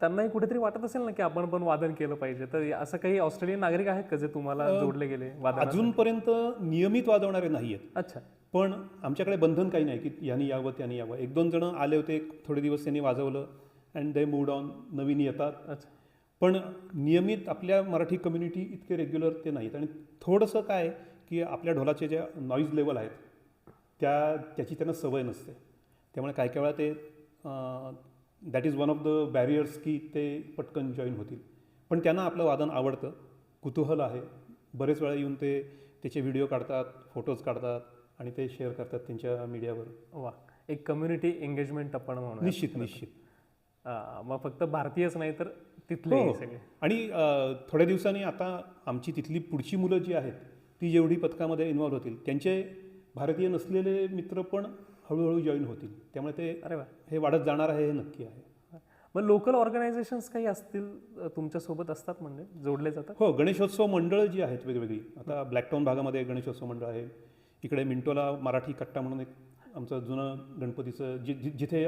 Speaker 1: त्यांनाही कुठेतरी वाटत असेल ना की आपण पण वादन केलं पाहिजे. तर असं काही ऑस्ट्रेलियन नागरिक आहेत का जे तुम्हाला जोडले गेले वादनासाठी?
Speaker 2: अजूनपर्यंत नियमित वाजवणारे नाही आहेत.
Speaker 1: अच्छा.
Speaker 2: पण आमच्याकडे बंधन काही नाही की यांनी यावं त्यांनी यावं. 1-2 जण आले होते, थोडे दिवस त्यांनी वाजवलं अँड दे मूव्ड ऑन. नवीन येतात.
Speaker 1: अच्छा.
Speaker 2: पण नियमित आपल्या मराठी कम्युनिटी इतके रेग्युलर ते नाहीत. आणि थोडंसं काय की आपल्या ढोलाचे जे नॉईज लेवल आहेत त्याची त्यांना सवय नसते. त्यामुळे काही काही वेळा ते that is one of the barriers की ते पटकन जॉईन होतील. पण त्यांना आपलं वादन आवडतं, कुतूहल आहे. बरेच वेळा येऊन ते त्याचे व्हिडिओ काढतात, फोटोज काढतात आणि ते शेअर करतात त्यांच्या मीडियावर.
Speaker 1: वा. एक कम्युनिटी एंगेजमेंट आपण म्हणू.
Speaker 2: निश्चित निश्चित.
Speaker 1: मग फक्त भारतीयच नाही तर तिथले
Speaker 2: हो.
Speaker 1: सगळे.
Speaker 2: आणि थोड्या दिवसांनी आता आमची तिथली पुढची मुलं जी आहेत ती जेवढी पथकामध्ये इन्व्हॉल्व्ह होतील त्यांचे भारतीय नसलेले मित्र पण हळूहळू जॉईन होतील. त्यामुळे ते
Speaker 1: अरे वा.
Speaker 2: हे वाढत जाणार आहे हे नक्की आहे.
Speaker 1: मग लोकल ऑर्गनायझेशन्स काही असतील तुमच्यासोबत असतात म्हणजे जोडले जातात?
Speaker 2: हो, गणेशोत्सव मंडळं जी आहेत वेगवेगळी. आता ब्लॅकटाऊन भागामध्ये गणेशोत्सव मंडळ आहे. इकडे मिंटोला मराठी कट्टा म्हणून एक आमचं जुनं गणपतीचं जिथे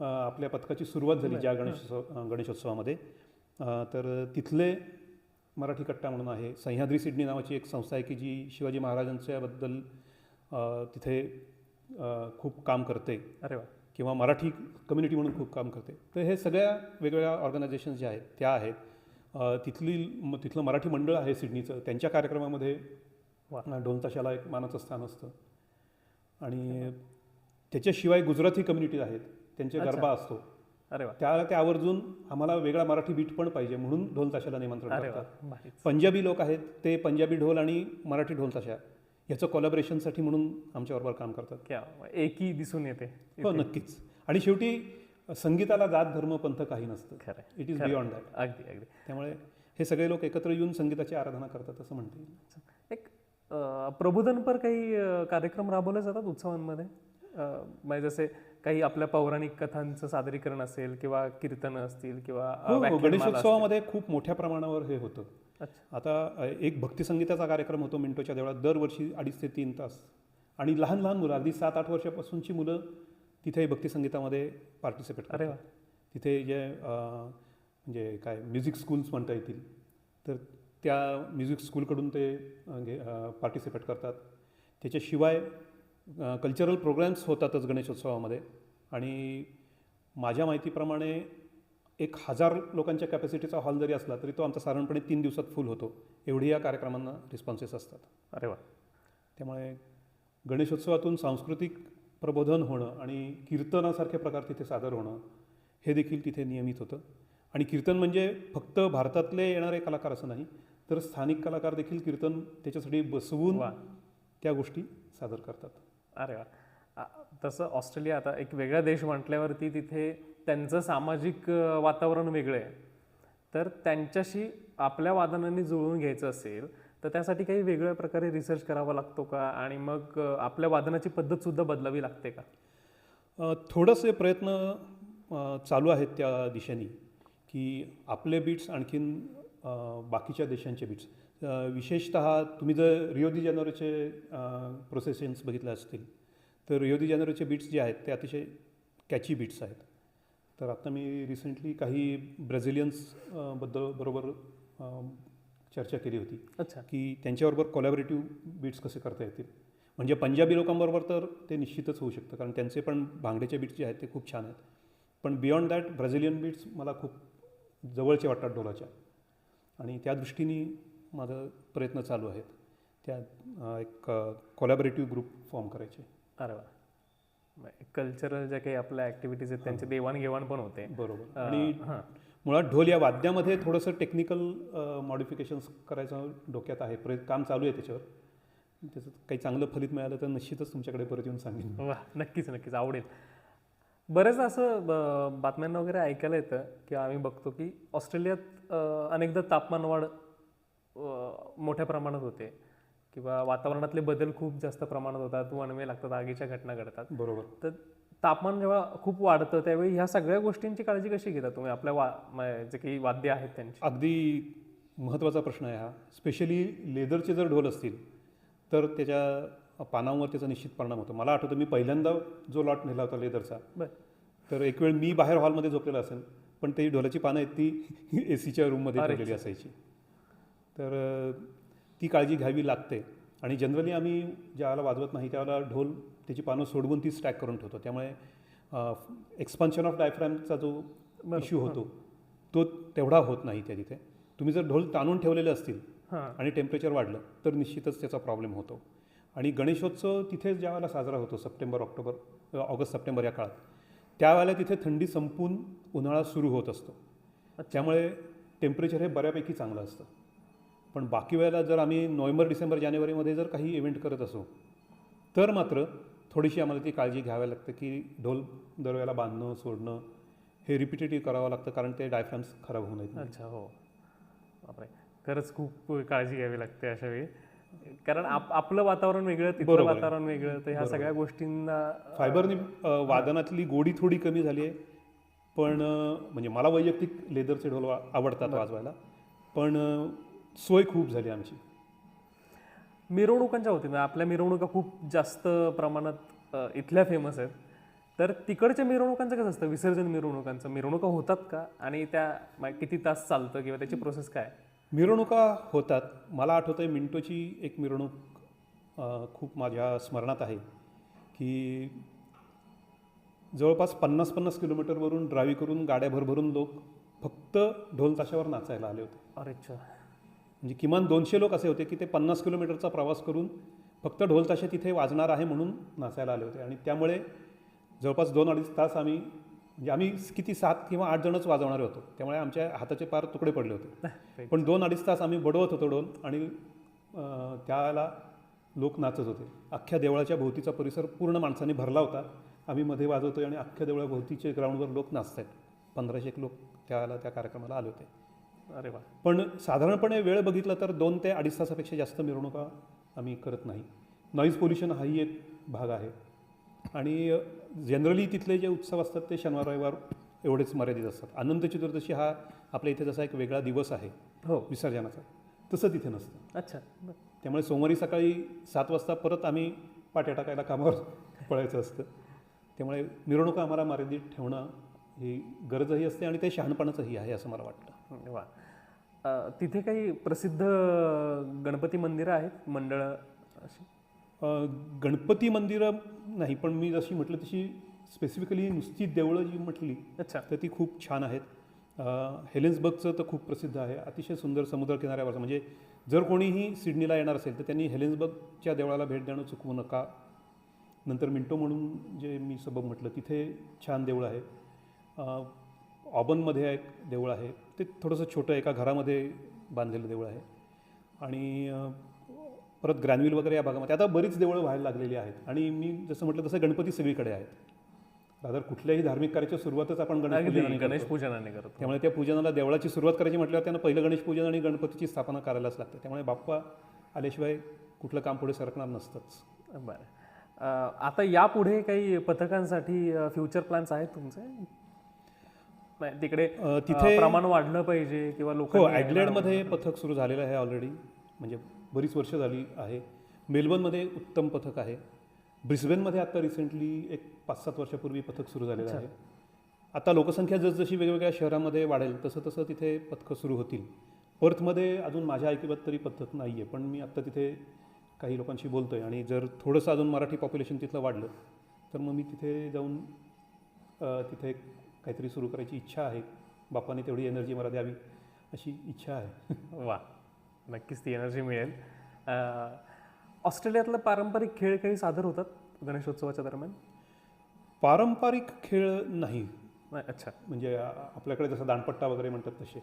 Speaker 2: आपल्या पथकाची सुरुवात झाली ज्या गणेशोत्सवामध्ये तर तिथले मराठी कट्टा म्हणून आहे. सह्याद्री सिडनी नावाची एक संस्था आहे की जी शिवाजी महाराजांच्याबद्दल तिथे खूप काम करते.
Speaker 1: अरे वा.
Speaker 2: किंवा मराठी कम्युनिटी म्हणून खूप काम करते. तर हे सगळ्या वेगवेगळ्या ऑर्गनायझेशन्स ज्या आहेत त्या आहेत. तिथलं मराठी मंडळ आहे सिडनीचं. त्यांच्या कार्यक्रमामध्ये ढोल ताशाला एक मानाचं स्थान असतं. आणि त्याच्याशिवाय गुजराती कम्युनिटी आहेत त्यांचे गरबा असतो.
Speaker 1: अरे वा.
Speaker 2: त्याला ते आवर्जून आम्हाला वेगळा मराठी बीट पण पाहिजे म्हणून ढोल ताशाला निमंत्रण
Speaker 1: अरे वा.
Speaker 2: करतात.
Speaker 1: भारीच.
Speaker 2: पंजाबी लोक आहेत ते पंजाबी ढोल आणि मराठी ढोल ताशा याचं कोलॅबरेशनसाठी म्हणून आमच्याबरोबर काम करतात.
Speaker 1: क्या एकी दिसून येते.
Speaker 2: हो, नक्कीच. आणि शेवटी संगीताला जात धर्म पंथ काही नसतं.
Speaker 1: खरं.
Speaker 2: It is beyond that.
Speaker 1: अगदी अगदी.
Speaker 2: त्यामुळे हे सगळे लोक एकत्र येऊन संगीताची आराधना करतात असं म्हणता येईल.
Speaker 1: एक प्रबोधनपर काही कार्यक्रम राबवले जातात उत्सवांमध्ये म्हणजे जसे काही आपल्या पौराणिक कथांचं सादरीकरण असेल किंवा कीर्तन असतील किंवा
Speaker 2: गणेशोत्सवामध्ये खूप मोठ्या प्रमाणावर हे होतं.
Speaker 1: अच्छा.
Speaker 2: आता एक भक्तिसंगीताचा कार्यक्रम होतो मिंटोच्या देवळात दरवर्षी 2.5 ते 3 तास. आणि लहान लहान मुलं अगदी 7-8 वर्षापासूनची मुलं तिथे भक्तिसंगीतामध्ये पार्टिसिपेट करतात.
Speaker 1: अरे वा.
Speaker 2: तिथे जे म्हणजे काय म्युझिक स्कूल्स म्हणता येतील तर त्या म्युझिक स्कूलकडून ते पार्टिसिपेट करतात. त्याच्याशिवाय कल्चरल प्रोग्रॅम्स होतातच गणेशोत्सवामध्ये. आणि माझ्या माहितीप्रमाणे 1000 लोकांच्या कॅपॅसिटीचा हॉल जरी असला तरी तो आमचा साधारणपणे 3 दिवसात फुल होतो. एवढी या कार्यक्रमांना रिस्पॉन्सेस असतात.
Speaker 1: अरे वा.
Speaker 2: त्यामुळे गणेशोत्सवातून सांस्कृतिक प्रबोधन होणं आणि कीर्तनासारखे प्रकार तिथे सादर होणं हे देखील तिथे नियमित होतं. आणि कीर्तन म्हणजे फक्त भारतातले येणारे कलाकार असं नाही तर स्थानिक कलाकार देखील कीर्तन त्याच्यासाठी बसवून त्या गोष्टी सादर करतात.
Speaker 1: अरे वा. तसं ऑस्ट्रेलिया आता एक वेगळा देश म्हटल्यावरती तिथे त्यांचं सामाजिक वातावरण वेगळं आहे. तर त्यांच्याशी आपल्या वादनांनी जुळवून घ्यायचं असेल तर त्यासाठी काही वेगळ्या प्रकारे रिसर्च करावा लागतो का आणि मग आपल्या वादनाची पद्धतसुद्धा बदलावी लागते का?
Speaker 2: थोडेसे प्रयत्न चालू आहेत त्या दिशेने की आपले बीट्स आणखीन बाकीच्या देशांचे बीट्स विशेषतः तुम्ही जर रिओ दी जानेरोचे प्रोसेशन्स बघितले असतील तर रिओ दी जानेरोचे बीट्स जे आहेत ते अतिशय कॅची बीट्स आहेत. तर आता मी रिसेंटली काही ब्राझिलियन्स बरोबर चर्चा केली होती
Speaker 1: अच्छा.
Speaker 2: की त्यांच्याबरोबर कोलॅबरेटिव्ह बीट्स कसे करता येतील. म्हणजे पंजाबी लोकांबरोबर तर ते निश्चितच होऊ शकतं, कारण त्यांचे पण भांगड्याचे बीट्स जे आहेत ते खूप छान आहेत. पण बियॉन्ड दॅट ब्राझिलियन बीट्स मला खूप जवळचे वाटतात ढोलाच्या, आणि त्या दृष्टीने माझा प्रयत्न चालू आहेत. त्या एक कोलॅबरेटिव्ह ग्रुप फॉर्म करायचे.
Speaker 1: अरे वा. कल्चरल ज्या काही आपल्या ॲक्टिव्हिटीज आहेत त्यांची देवाणघेवाण पण होते.
Speaker 2: बरोबर. आणि
Speaker 1: हां.
Speaker 2: मुळात ढोल या वाद्यामध्ये थोडंसं टेक्निकल मॉडिफिकेशन्स करायचं डोक्यात आहे, काम चालू आहे त्याच्यावर. त्याचं काही चांगलं फलित मिळालं तर निश्चितच तुमच्याकडे परत येऊन सांगेन.
Speaker 1: वा, नक्कीच नक्कीच आवडेल. बरेच असं बातम्यांना वगैरे ऐकायला येतं की आम्ही बघतो की ऑस्ट्रेलियात अनेकदा तापमान वाढ मोठ्या प्रमाणात होते किंवा वातावरणातले बदल खूप जास्त प्रमाणात होतात, वणवे लागतात, आगीच्या घटना घडतात.
Speaker 2: बरोबर.
Speaker 1: तर तापमान जेव्हा खूप वाढतं त्यावेळी ह्या सगळ्या गोष्टींची काळजी कशी घेता तुम्ही आपल्या जे काही वाद्य आहेत त्यांची?
Speaker 2: अगदी महत्त्वाचा प्रश्न आहे हा. स्पेशली लेदरचे जर ढोल असतील तर त्याच्या पानांवर त्याचा निश्चित परिणाम होतो. मला आठवतं मी पहिल्यांदा जो लॉट नेला होता लेदरचा, तर एक वेळ मी बाहेर हॉलमध्ये झोपलेला असेल, पण ती ढोलाची पानं आहेत ती AC रूममध्ये ठेवलेली असायची. तर ती काळजी घ्यावी लागते. आणि जनरली आम्ही ज्यावेळेला वाजवत नाही त्यावेळेला ढोल त्याची पानं सोडवून ती स्टॅक करून ठेवतो. त्यामुळे एक्सपान्शन ऑफ डायफ्रॅमचा जो इश्यू होतो तो तेवढा होत नाही त्या तिथे. तुम्ही जर ढोल ताणून ठेवलेले असतील आणि टेम्परेचर वाढलं तर निश्चितच त्याचा प्रॉब्लेम होतो. आणि गणेशोत्सव तिथे ज्यावेळेला साजरा होतो ऑगस्ट सप्टेंबर या काळात, त्यावेळेला तिथे थंडी संपून उन्हाळा सुरू होत असतो. त्यामुळे टेम्परेचर हे बऱ्यापैकी चांगलं असतं. पण बाकी वेळेला जर आम्ही नोव्हेंबर डिसेंबर जानेवारीमध्ये जर काही इव्हेंट करत असू तर मात्र थोडीशी आम्हाला ती काळजी घ्यावी लागते की ढोल दरवेळेला बांधणं सोडणं हे रिपिटेटिव्ह करावं लागतं, कारण ते डायफ्रॅम्स खराब होऊ नयेत.
Speaker 1: अच्छा. हो, बापरे. खरंच खूप काळजी घ्यावी लागते अशा वेळी, कारण आपलं वातावरण वेगळं, तिथलं वातावरण वेगळं. तर ह्या सगळ्या गोष्टींना
Speaker 2: फायबरनी वादनातली गोडी थोडी कमी झाली आहे. पण म्हणजे मला वैयक्तिक लेदरचे ढोल आवडतात वाजवायला, पण सोय खूप झाली आमची.
Speaker 1: मिरवणुकांच्या होती, आपल्या मिरवणुका खूप जास्त प्रमाणात इथल्या फेमस आहेत. तर तिकडच्या मिरवणुकांचं कसं असतं, विसर्जन मिरवणुकांचं मिरवणुका होतात का, आणि त्या किती तास चालतं किंवा त्याची प्रोसेस काय?
Speaker 2: मिरवणुका होतात. मला आठवतं आहे मिंटोची एक मिरवणूक खूप माझ्या स्मरणात आहे की जवळपास 50-50 किलोमीटरवरून ड्राईव्ह करून गाड्या भरभरून लोक फक्त ढोल ताशावर नाचायला आले होते.
Speaker 1: अरेच्छा.
Speaker 2: म्हणजे किमान 200 लोक असे होते की ते 50 किलोमीटरचा प्रवास करून फक्त ढोल ताशा तिथे वाजणार आहे म्हणून नाचायला आले होते. आणि त्यामुळे जवळपास 2-2.5 तास म्हणजे आम्ही किती 7 किंवा 8 जणच वाजवणारे होतो. त्यामुळे आमच्या हाताचे पार तुकडे पडले होते. पण 2-2.5 तास आम्ही बडवत होतो ढोल, आणि त्यावेळेला लोक नाचत होते. अख्ख्या देवळाच्या भोवतीचा परिसर पूर्ण माणसांनी भरला होता. आम्ही मध्ये वाजवतोय आणि अख्ख्या देवळाभोवतीचे ग्राउंडवर लोक नाचत आहेत. 1500 लोक त्यावेळेला त्या कार्यक्रमाला आले होते.
Speaker 1: अरे वा.
Speaker 2: पण साधारणपणे वेळ बघितला तर 2 ते 2.5 तासापेक्षा जास्त मिरवणुका आम्ही करत नाही. नॉईज पोल्युशन हाही एक भाग आहे. आणि जनरली तिथले जे उत्सव असतात ते शनिवार रविवार एवढेच मर्यादित असतात. अनंत चतुर्दशी हा आपल्या इथे जसा एक वेगळा दिवस आहे विसर्जनाचा, तसं तिथे नसतं.
Speaker 1: अच्छा.
Speaker 2: त्यामुळे सोमवारी सकाळी 7 वाजता परत आम्ही पाट्या टाकायला कामावर पळायचं असतं. त्यामुळे मिरवणुका आम्हाला मर्यादित ठेवणं ही गरजही असते आणि ते शहाणपणाचंही आहे असं मला वाटतं.
Speaker 1: वा. तिथे काही प्रसिद्ध गणपती मंदिरं आहेत, मंडळं अशी?
Speaker 2: गणपती मंदिरं नाही, पण मी जशी म्हटलं तशी स्पेसिफिकली नुसती देवळं जी म्हटली तर ती खूप छान आहेत. हेलेन्सबर्गचं तर खूप प्रसिद्ध आहे, अतिशय सुंदर समुद्रकिनाऱ्यावरचं. म्हणजे जर कोणीही सिडनीला येणार असेल तर त्यांनी हेलेन्सबर्गच्या देवळाला भेट देणं चुकवू नका. नंतर मिंटो म्हणून जे मी सबब म्हटलं तिथे छान देऊळ आहे. ऑबनमध्ये एक देऊळ आहे, ते थोडंसं छोटं एका घरामध्ये बांधलेलं देऊळ आहे. आणि परत ग्रॅनविल वगैरे या भागामध्ये आता बरीच देवळं व्हायला लागलेली आहेत. आणि मी जसं म्हटलं तसं गणपती सगळीकडे आहेत. रादर कुठल्याही धार्मिक कार्याची सुरुवातच आपण
Speaker 1: गणेश पूजनाने करतो.
Speaker 2: त्यामुळे त्या पूजनाला देवळाची सुरुवात करायची म्हटल्यावर त्यांना पहिलं गणेश पूजन आणि गणपतीची स्थापना करायलाच लागते. त्यामुळे बाप्पा आल्याशिवाय कुठलं काम पुढे सरकणार नसतंच.
Speaker 1: बरं. आता यापुढे काही पथकांसाठी फ्युचर प्लॅन्स आहेत तुमचे? तिकडे तिथे प्रमाण वाढलं पाहिजे किंवा लोक?
Speaker 2: हो, ॲडलेडमध्ये पथक सुरू झालेलं आहे ऑलरेडी, म्हणजे बरीच वर्ष झाली आहे. मेलबर्नमध्ये उत्तम पथक आहे. ब्रिस्बेनमध्ये आता रिसेंटली एक 5-7 वर्षापूर्वी पथक सुरू झालेलं आहे. आता लोकसंख्या जसजशी वेगवेगळ्या शहरामध्ये वाढेल तसं तसं तिथे पथकं सुरू होतील. पर्थमध्ये अजून माझ्या ऐकिवात तरी पथक नाही आहे, पण मी आत्ता तिथे काही लोकांशी बोलतो आहे आणि जर थोडंसं अजून मराठी पॉप्युलेशन तिथलं वाढलं तर मग मी तिथे जाऊन तिथे काहीतरी सुरू करायची इच्छा आहे. बापाने तेवढी एनर्जी मला द्यावी अशी इच्छा आहे.
Speaker 1: वा, नक्कीच ती एनर्जी मिळेल. ऑस्ट्रेलियातलं पारंपरिक खेळ काही सादर होतात गणेशोत्सवाच्या दरम्यान?
Speaker 2: पारंपरिक खेळ नाही,
Speaker 1: अच्छा.
Speaker 2: म्हणजे आपल्याकडे जसं दांडपट्टा वगैरे म्हणतात तसे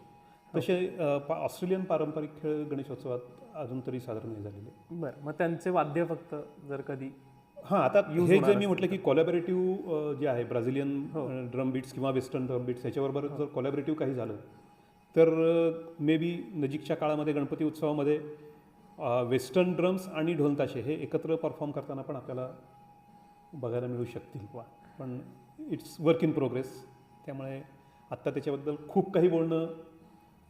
Speaker 2: ऑस्ट्रेलियन पारंपरिक खेळ गणेशोत्सवात अजून तरी सादर नाही झालेले.
Speaker 1: बरं, मग त्यांचे वाद्य फक्त जर कधी
Speaker 2: हां, आता हे जे मी म्हटलं की कोलॅबरेटिव्ह जे आहे ब्राझिलियन ड्रम बीट्स किंवा वेस्टर्न ड्रम बीट्स ह्याच्याबरोबर जर कोलॅबरेटिव्ह काही झालं तर मे बी नजीकच्या काळामध्ये गणपती उत्सवामध्ये वेस्टर्न ड्रम्स आणि ढोलताशे हे एकत्र परफॉर्म करताना पण आपल्याला बघायला मिळू शकतील. पण इट्स वर्क इन प्रोग्रेस, त्यामुळे आत्ता त्याच्याबद्दल खूप काही बोलणं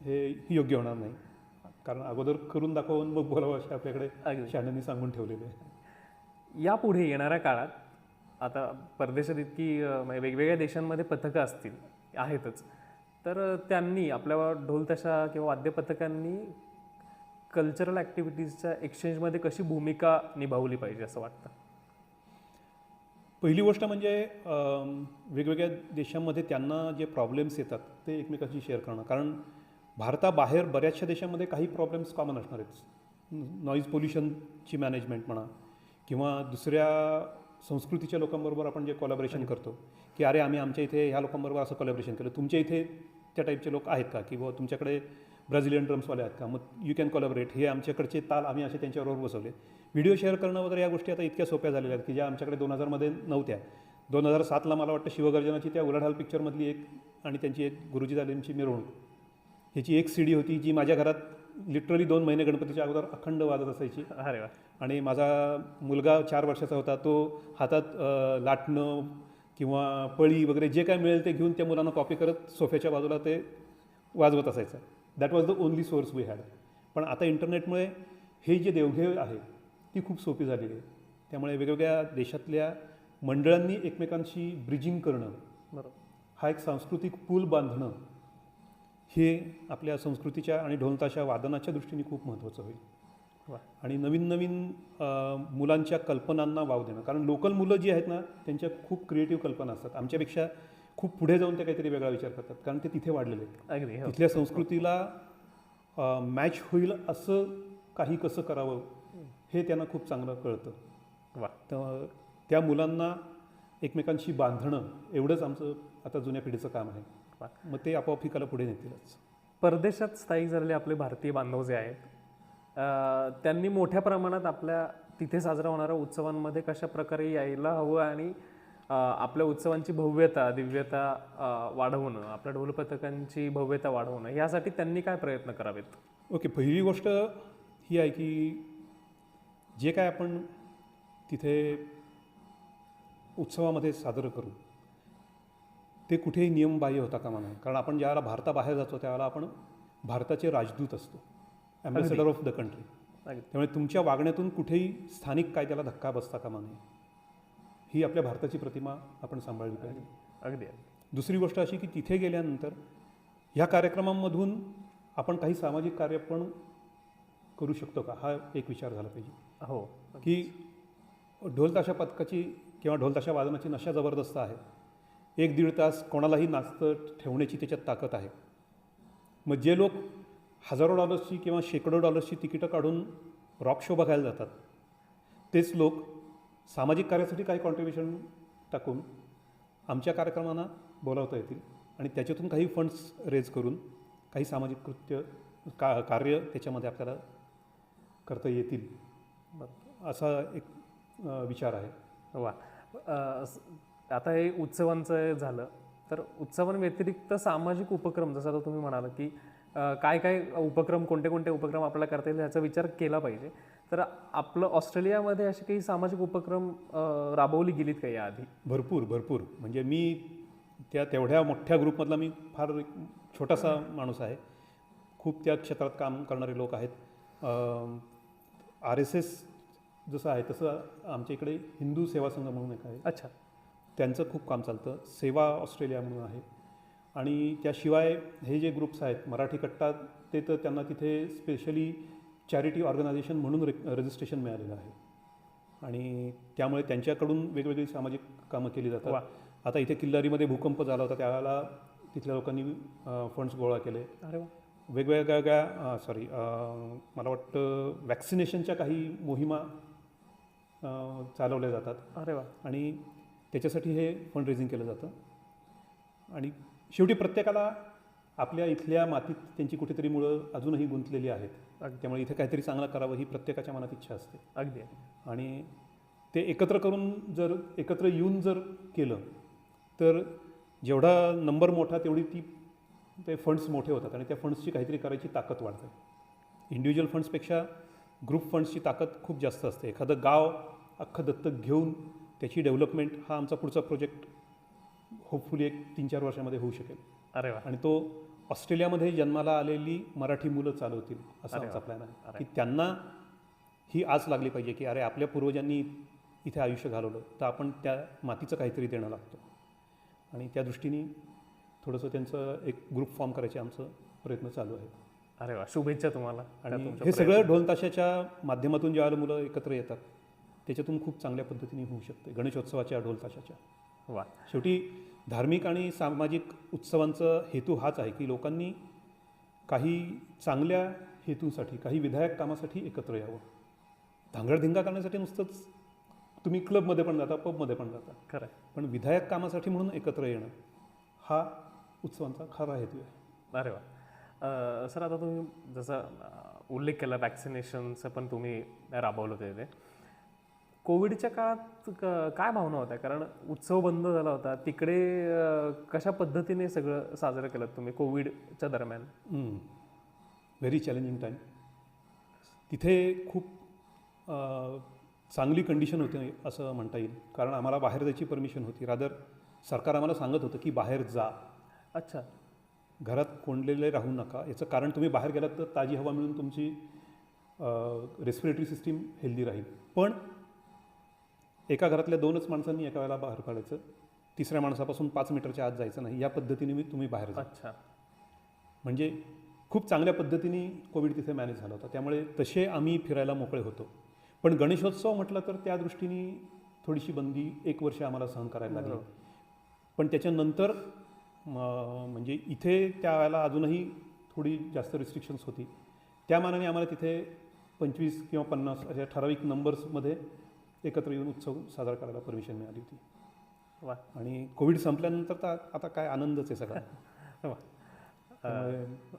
Speaker 2: हे योग्य होणार नाही, कारण अगोदर करून दाखवून मग बोलावं असे आपल्याकडे शहाण्यांनी सांगून ठेवलेले आहे.
Speaker 1: यापुढे येणाऱ्या काळात आता परदेशात इतकी वेगवेगळ्या देशांमध्ये पथकं असतील आहेतच, तर त्यांनी आपल्या ढोलताशा किंवा वाद्यपथकांनी कल्चरल ॲक्टिव्हिटीजच्या एक्सचेंजमध्ये कशी भूमिका निभावली पाहिजे असं वाटतं?
Speaker 2: पहिली गोष्ट म्हणजे वेगवेगळ्या देशांमध्ये त्यांना जे प्रॉब्लेम्स येतात ते एकमेकांशी शेअर करणं, कारण भारताबाहेर बऱ्याचशा देशांमध्ये काही प्रॉब्लेम्स कॉमन असणार आहेत. नॉईज पोल्युशनची मॅनेजमेंट म्हणा किंवा दुसऱ्या संस्कृतीच्या लोकांबरोबर आपण जे कोलॅबरेशन करतो की अरे आम्ही आमच्या इथे ह्या लोकांबरोबर असं कोलॅबरेशन केलं, तुमच्या इथे त्या टाईपचे लोक आहेत का, किंवा तुमच्याकडे ब्राझिलियन ड्रम्सवाले आहेत का, मग यू कॅन कोलॅबरेट. हे आमच्याकडचे ताल आम्ही असे त्यांच्याबरोबर बसवले. व्हिडिओ शेअर करणं वगैरे या गोष्टी आता इतक्या सोप्या झालेल्या आहेत की ज्या आमच्याकडे 2000मध्ये नव्हत्या. 2007ला मला वाटतं शिवगर्जनाची त्या उलाढाल पिक्चरमधली एक आणि त्यांची एक गुरुजी दालेंची मिरवणूक ह्याची एक CD होती जी माझ्या घरात लिटरली 2 महिने गणपतीच्या अगोदर अखंड वाजत असायची.
Speaker 1: अरे वा.
Speaker 2: आणि माझा मुलगा 4 वर्षाचा होता, तो हातात लाटणं किंवा पळी वगैरे जे काय मिळेल ते घेऊन त्या मुलांना कॉपी करत सोफ्याच्या बाजूला ते वाजवत असायचं. That was the only source we had. पण आता इंटरनेटमुळे हे जे देवघेव आहे ती खूप सोपी झालेली आहे. त्यामुळे वेगवेगळ्या देशातल्या मंडळांनी एकमेकांशी ब्रिजिंग करणं,
Speaker 1: बरोबर,
Speaker 2: हा एक सांस्कृतिक पूल बांधणं हे आपल्या संस्कृतीच्या आणि ढोलताशा वादनाच्या दृष्टीने खूप महत्त्वाचं होईल. आणि नवीन नवीन मुलांच्या कल्पनांना वाव देणं, कारण लोकल मुलं जी आहेत ना त्यांच्या खूप क्रिएटिव्ह कल्पना असतात. आमच्यापेक्षा खूप पुढे जाऊन ते काहीतरी वेगळा विचार करतात, कारण ते तिथे वाढलेले आहेत.
Speaker 1: अगदी.
Speaker 2: तिथल्या संस्कृतीला मॅच होईल असं काही कसं करावं हे त्यांना खूप चांगलं कळतं. तर त्या मुलांना एकमेकांशी बांधणं एवढंच आमचं आता जुन्या पिढीचं काम आहे. मग ते आपोआप ही कला पुढे नेतीलच.
Speaker 1: परदेशात स्थायिक झालेले आपले भारतीय बांधव जे आहेत त्यांनी मोठ्या प्रमाणात आपल्या तिथे साजरा होणाऱ्या उत्सवांमध्ये कशा प्रकारे यायला हवं आणि आपल्या उत्सवांची भव्यता दिव्यता वाढवणं, आपल्या ढोलपथकांची भव्यता वाढवणं यासाठी त्यांनी काय प्रयत्न करावेत?
Speaker 2: ओके, पहिली गोष्ट ही आहे की जे काय आपण तिथे उत्सवामध्ये सादर करू ते कुठेही नियमबाह्य होता कामा नये. कारण आपण ज्यावेळेला भारताबाहेर जातो त्यावेळेला आपण भारताचे राजदूत असतो, ॲम्बॅसेडर ऑफ द कंट्री. त्यामुळे तुमच्या वागण्यातून कुठेही स्थानिक कायद्याला धक्का बसता कामा नये, ही आपल्या भारताची प्रतिमा आपण सांभाळली पाहिजे.
Speaker 1: अगदी.
Speaker 2: दुसरी गोष्ट अशी की तिथे गेल्यानंतर ह्या कार्यक्रमांमधून आपण काही सामाजिक कार्य पण करू शकतो का, हा एक विचार झाला पाहिजे.
Speaker 1: हो,
Speaker 2: की ढोलताशा पथकाची किंवा ढोलताशा वादनाची नशा जबरदस्त आहे. 1-1.5 तास कोणालाही नाचतं ठेवण्याची त्याच्यात ताकद आहे. मग जे लोक हजारो डॉलर्सची किंवा शेकडो डॉलर्सची तिकीटं काढून रॉक शो बघायला जातात तेच लोक सामाजिक कार्यासाठी काही कॉन्ट्रीब्युशन टाकून आमच्या कार्यक्रमांना बोलावता येतील आणि त्याच्यातून काही फंड्स रेज करून काही सामाजिक कृत्य कार्य त्याच्यामध्ये आपल्याला करता येतील, असा एक विचार आहे.
Speaker 1: वा. आता हे उत्सवांचं झालं, तर उत्सवांव्यतिरिक्त सामाजिक उपक्रम जसं आता तुम्ही म्हणाला की काय काय उपक्रम, कोणते कोणते उपक्रम आपल्याला करता येईल याचा विचार केला पाहिजे. तर आपलं ऑस्ट्रेलियामध्ये असे काही सामाजिक उपक्रम राबवली गेलीत का याआधी?
Speaker 2: भरपूर. म्हणजे मी तेवढ्या मोठ्या ग्रुपमधला मी फार एक छोटासा माणूस आहे. खूप त्या क्षेत्रात काम करणारे लोक आहेत. RSS जसं आहे तसं आमच्या इकडे हिंदू सेवा संघ म्हणून एक आहे,
Speaker 1: अच्छा.
Speaker 2: त्यांचं खूप काम चालतं. सेवा ऑस्ट्रेलिया म्हणून आहे. आणि त्याशिवाय हे जे ग्रुप्स आहेत मराठी कट्टा, ते तर त्यांना तिथे स्पेशली चॅरिटी ऑर्गनायझेशन म्हणून रजिस्ट्रेशन मिळालेलं आहे. आणि त्यामुळे त्यांच्याकडून वेगवेगळी सामाजिक कामं केली जातात.
Speaker 1: वा.
Speaker 2: आता इथे किल्लारीमध्ये भूकंप झाला होता, त्यावेळेला तिथल्या लोकांनी फंड्स गोळा केले.
Speaker 1: अरे वा.
Speaker 2: वेगवेगळ्या मला वाटतं वॅक्सिनेशनच्या काही मोहिमा चालवल्या जातात.
Speaker 1: अरे वा.
Speaker 2: आणि त्याच्यासाठी हे फंड रेझिंग केलं जातं. आणि शेवटी प्रत्येकाला आपल्या इथल्या मातीत त्यांची कुठेतरी मुळं अजूनही गुंतलेली आहेत. त्यामुळे इथे काहीतरी चांगलं करावं ही प्रत्येकाच्या मनात इच्छा असते.
Speaker 1: अगदी.
Speaker 2: आणि ते एकत्र येऊन जर केलं तर जेवढा नंबर मोठा तेवढी ते फंड्स मोठे होतात आणि त्या फंड्सची काहीतरी करायची ताकद वाढते. इंडिव्हिज्युअल फंड्सपेक्षा ग्रुप फंड्सची ताकद खूप जास्त असते. एखादं गाव अख्खं दत्तक घेऊन त्याची डेव्हलपमेंट हा आमचा पुढचा प्रोजेक्ट होपफुली एक 3-4 वर्षामध्ये होऊ शकेल.
Speaker 1: अरे वा.
Speaker 2: आणि तो ऑस्ट्रेलियामध्ये जन्माला आलेली मराठी मुलं चालवतील असा
Speaker 1: अरे
Speaker 2: आमचा
Speaker 1: वा.
Speaker 2: प्लॅन आहे.
Speaker 1: अरे.
Speaker 2: की त्यांना ही आस लागली पाहिजे की अरे आपल्या पूर्वजांनी इथे आयुष्य घालवलं तर आपण त्या मातीचं काहीतरी देणं लागतो. आणि त्या दृष्टीने थोडंसं त्यांचं एक ग्रुप फॉर्म करायचे आमचं प्रयत्न चालू आहे.
Speaker 1: अरे वा. शुभेच्छा तुम्हाला.
Speaker 2: आणि हे सगळं ढोल ताशाच्या माध्यमातून ज्यावेळेला मुलं एकत्र येतात त्याच्यातून खूप चांगल्या पद्धतीने होऊ शकते. गणेशोत्सवाच्या ढोल ताशाच्या.
Speaker 1: वा.
Speaker 2: शेवटी धार्मिक आणि सामाजिक उत्सवांचा हेतू हाच आहे की लोकांनी काही चांगल्या हेतूंसाठी, काही विधायक कामासाठी एकत्र यावं. धांगडधिंगा करण्यासाठी नुसतंच तुम्ही क्लबमध्ये पण जाता, पबमध्ये पण जाता,
Speaker 1: खरं.
Speaker 2: पण विधायक कामासाठी म्हणून एकत्र येणं हा उत्सवांचा खरा हेतू आहे.
Speaker 1: अरे वा. सर, आता तुम्ही जसं उल्लेख केला वॅक्सिनेशनचं पण तुम्ही राबवलं होते ते. कोविडच्या काळात काय भावना होत्या? कारण उत्सव बंद झाला होता तिकडे. कशा पद्धतीने सगळं साजरं केलं तुम्ही कोविडच्या दरम्यान?
Speaker 2: Very challenging time. तिथे खूप चांगली कंडिशन होती असं म्हणता येईल. कारण आम्हाला बाहेर जायची परमिशन होती. रादर सरकार आम्हाला सांगत होतं की बाहेर जा.
Speaker 1: अच्छा.
Speaker 2: घरात कोंडलेले राहू नका. याचं कारण तुम्ही बाहेर गेलात तर ताजी हवा मिळून तुमची रेस्पिरेटरी सिस्टीम हेल्दी राहील. पण एका घरातल्या 2च माणसांनी एका वेळेला बाहेर काढायचं. तिसऱ्या माणसापासून 5 मीटरच्या आत जायचं नाही. या पद्धतीने तुम्ही बाहेर जा.
Speaker 1: अच्छा.
Speaker 2: म्हणजे खूप चांगल्या पद्धतीने कोविड तिथे मॅनेज झाला होता. त्यामुळे तसे आम्ही फिरायला मोकळे होतो. पण गणेशोत्सव म्हटलं तर त्या दृष्टीने थोडीशी बंदी 1 वर्ष आम्हाला सहन करायला लागली. पण त्याच्यानंतर म्हणजे इथे त्यावेळेला अजूनही थोडी जास्त रिस्ट्रिक्शन्स होती. त्या मानाने आम्हाला तिथे 25 किंवा 50 अशा ठराविक नंबर्समध्ये एकत्र येऊन उत्सव साजरा करायला परमिशन मिळाली होती.
Speaker 1: वा.
Speaker 2: आणि कोविड संपल्यानंतर तर आता काय आनंदच आहे सगळा.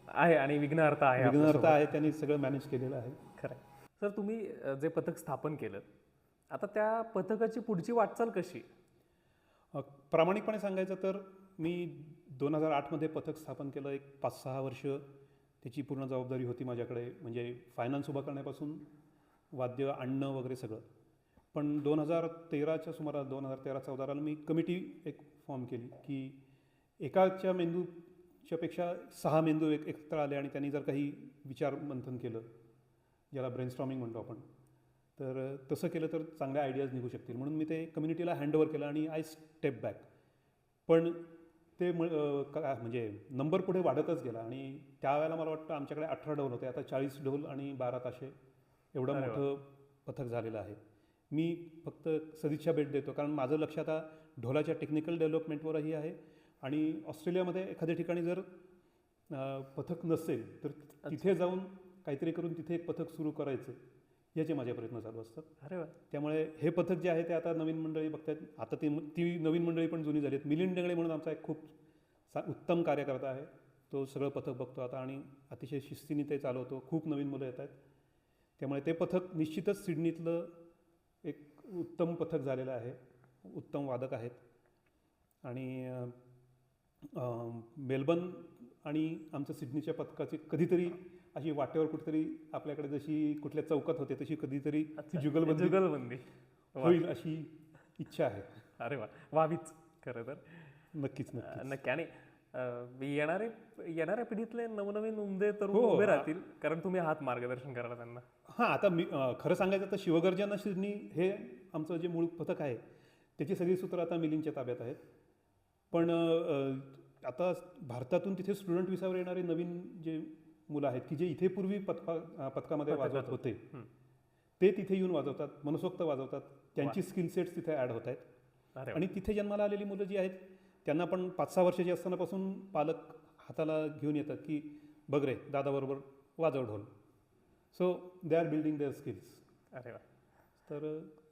Speaker 1: आहे आणि विघ्नहर्ता आहे.
Speaker 2: विघ्नहर्ता आहे, त्यांनी सगळं मॅनेज केलेलं आहे.
Speaker 1: खरं. सर, तुम्ही जे पथक स्थापन केलं, आता त्या पथकाची पुढची वाटचाल कशी?
Speaker 2: प्रामाणिकपणे सांगायचं तर मी 2008मध्ये पथक स्थापन केलं. एक 5-6 वर्ष त्याची पूर्ण जबाबदारी होती माझ्याकडे. म्हणजे फायनान्स उभा करण्यापासून वाद्य आणणं वगैरे सगळं. पण 2013च्या सुमारास 2013-14ला मी कमिटी एक फॉर्म केली की एकाच्या मेंदूच्या पेक्षा 6 मेंदू एकत्र आले आणि त्यांनी जर काही विचार मंथन केलं, ज्याला ब्रेनस्टॉर्मिंग म्हणतो आपण, तर तसं केलं तर चांगल्या आयडियाज निघू शकतील. म्हणून मी ते कम्युनिटीला हँडओव्हर केलं आणि आय स्टेप बॅक. पण ते म्हणजे नंबर पुढे वाढतच गेला आणि त्यावेळेला मला वाटतं आमच्याकडे 18 ढोल होते. आता 40 ढोल आणि 12 ताशे एवढं मोठं पथक झालेलं आहे. मी फक्त सदिच्छा भेट देतो कारण माझं लक्ष आता ढोलाच्या टेक्निकल डेव्हलपमेंटवरही आहे. आणि ऑस्ट्रेलियामध्ये एखाद्या ठिकाणी जर पथक नसेल तर तिथे जाऊन काहीतरी करून तिथे एक पथक सुरू करायचं, याचे माझे प्रयत्न चालू असतात.
Speaker 1: अरे वा.
Speaker 2: त्यामुळे हे पथक जे आहे ते आता नवीन मंडळी बघतात. आता ती नवीन मंडळी पण जुनी झाली आहेत. मिलिंद डेंगळे म्हणून आमचा एक खूप उत्तम कार्यकर्ता आहे. तो सगळं पथक बघतो आता आणि अतिशय शिस्तीने ते चालवतो. खूप नवीन मुलं येत आहेत. त्यामुळे ते पथक निश्चितच सिडनीतलं एक उत्तम पथक झालेलं आहे. उत्तम वादक आहेत. आणि मेलबर्न आणि आमच्या सिडनीच्या पथकाची कधीतरी अशी वाटेवर कुठेतरी आपल्याकडे जशी कुठल्या चौकात होते तशी कधीतरी जुगलबंदी होईल अशी इच्छा आहे.
Speaker 1: अरे वा. व्हावीच खरं तर.
Speaker 2: नक्कीच.
Speaker 1: नक्की. आणि येणाऱ्या पिढीतले नवनवीन उमदे तरुण
Speaker 2: हो,
Speaker 1: उभे राहतील, कारण तुम्ही आहात मार्गदर्शन करायला त्यांना.
Speaker 2: हां, आता मी खरं सांगायचं तर शिवगर्जना शिरणी हे आमचं जे मूळ पथक आहे त्याची सगळी सूत्र आता मिलिंदच्या ताब्यात आहेत. पण आता भारतातून तिथे स्टुडंट विसावर येणारे नवीन जे मुलं आहेत की जे इथे पूर्वी पथकामध्ये वाजवत होते, ते तिथे येऊन वाजवतात, मनसोक्त वाजवतात, त्यांची स्किल सेट्स तिथे ॲड होत आहेत.
Speaker 1: अरे वा.
Speaker 2: आणि तिथे जन्माला आलेली मुलं जी आहेत त्यांना पण 5-6 वर्षाची असतानापासून पालक हाताला घेऊन येतात की बघ रे दादाबरोबर वाजव ढोल. So they are building their skills.
Speaker 1: अरे वा.
Speaker 2: तर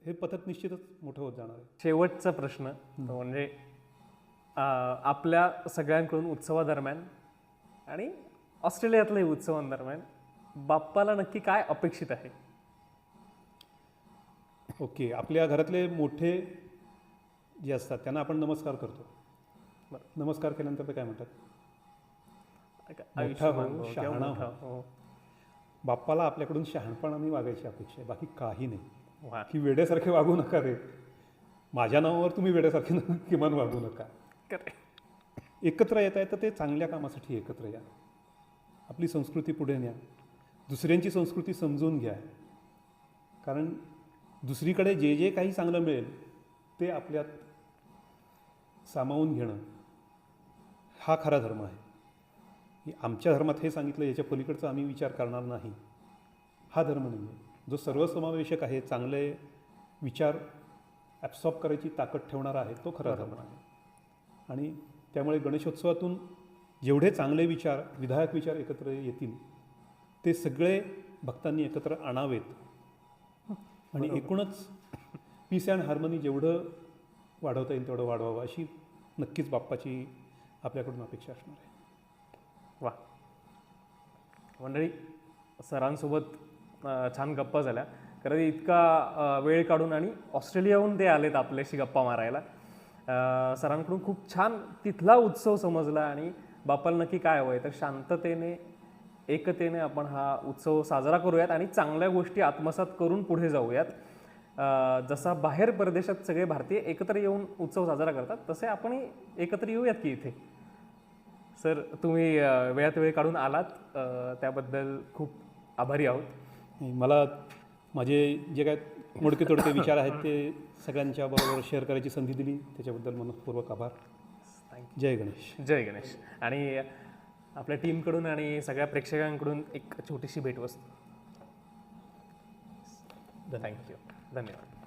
Speaker 2: हे पथक निश्चितच मोठं होत जाणार आहे.
Speaker 1: शेवटचा प्रश्न तो म्हणजे आपल्या सगळ्यांकडून उत्सवादरम्यान आणि ऑस्ट्रेलियातल्याही उत्सवांदरम्यान बाप्पाला नक्की काय अपेक्षित आहे?
Speaker 2: ओके, आपल्या घरातले मोठे जे असतात त्यांना आपण नमस्कार करतो. नमस्कार केल्यानंतर ते काय म्हणतात? मोठा हो, शहाणा हो. बाप्पाला आपल्याकडून शहाणपणाने वागायची अपेक्षा आहे, बाकी काही नाही.
Speaker 1: वा.
Speaker 2: की वेड्यासारखे वागू नका रे, माझ्या नावावर तुम्ही वेड्यासारखे किमान वागू नका. एकत्र येत आहे तर ते चांगल्या कामासाठी एकत्र या, आपली संस्कृती पुढे न्या, दुसऱ्यांची संस्कृती समजून घ्या. कारण दुसरीकडे जे जे काही चांगलं मिळेल ते आपल्यात सामावून घेणं हा खरा धर्म आहे. आमच्या धर्मात हे सांगितलं, याच्या पलीकडचा आम्ही विचार करणार नाही, हा धर्म नाही आहे. जो सर्वसमावेशक आहे, चांगले विचार ॲब्सॉर्ब करायची ताकद ठेवणारा आहे, तो खरा धर्म आहे. आणि त्यामुळे गणेशोत्सवातून जेवढे चांगले विचार, विधायक विचार एकत्र येतील ते सगळे भक्तांनी एकत्र आणावेत. आणि एकूणच पीस अँड हार्मनी जेवढं वाढवता येईल तेवढं वाढवावं अशी नक्कीच बाप्पाची आपल्याकडून अपेक्षा असणार आहे.
Speaker 1: वा. मंडळी, सरांसोबत छान गप्पा झाल्या. कारण इतका वेळ काढून आणि ऑस्ट्रेलियाहून ते आलेत आपल्याशी गप्पा मारायला. सरांकडून खूप छान तिथला उत्सव समजला आणि बाप्पाला नक्की काय हवं आहे, तर शांततेने एकतेने आपण हा उत्सव साजरा करूयात आणि चांगल्या गोष्टी आत्मसात करून पुढे जाऊयात. जसा बाहेर परदेशात सगळे भारतीय एकत्र येऊन उत्सव साजरा करतात तसे आपणही एकत्र येऊयात की इथे. सर, तुम्ही वेळात वेळ काढून आलात, त्याबद्दल खूप आभारी आहोत.
Speaker 2: मला माझे जे काय मोडके तोडके विचार आहेत ते सगळ्यांच्या बरोबर शेअर करायची संधी दिली त्याच्याबद्दल मनपूर्वक आभार. जय गणेश.
Speaker 1: जय गणेश. आणि आपल्या टीमकडून आणि सगळ्या प्रेक्षकांकडून एक छोटीशी भेटवस्तू. थँक्यू. धन्यवाद.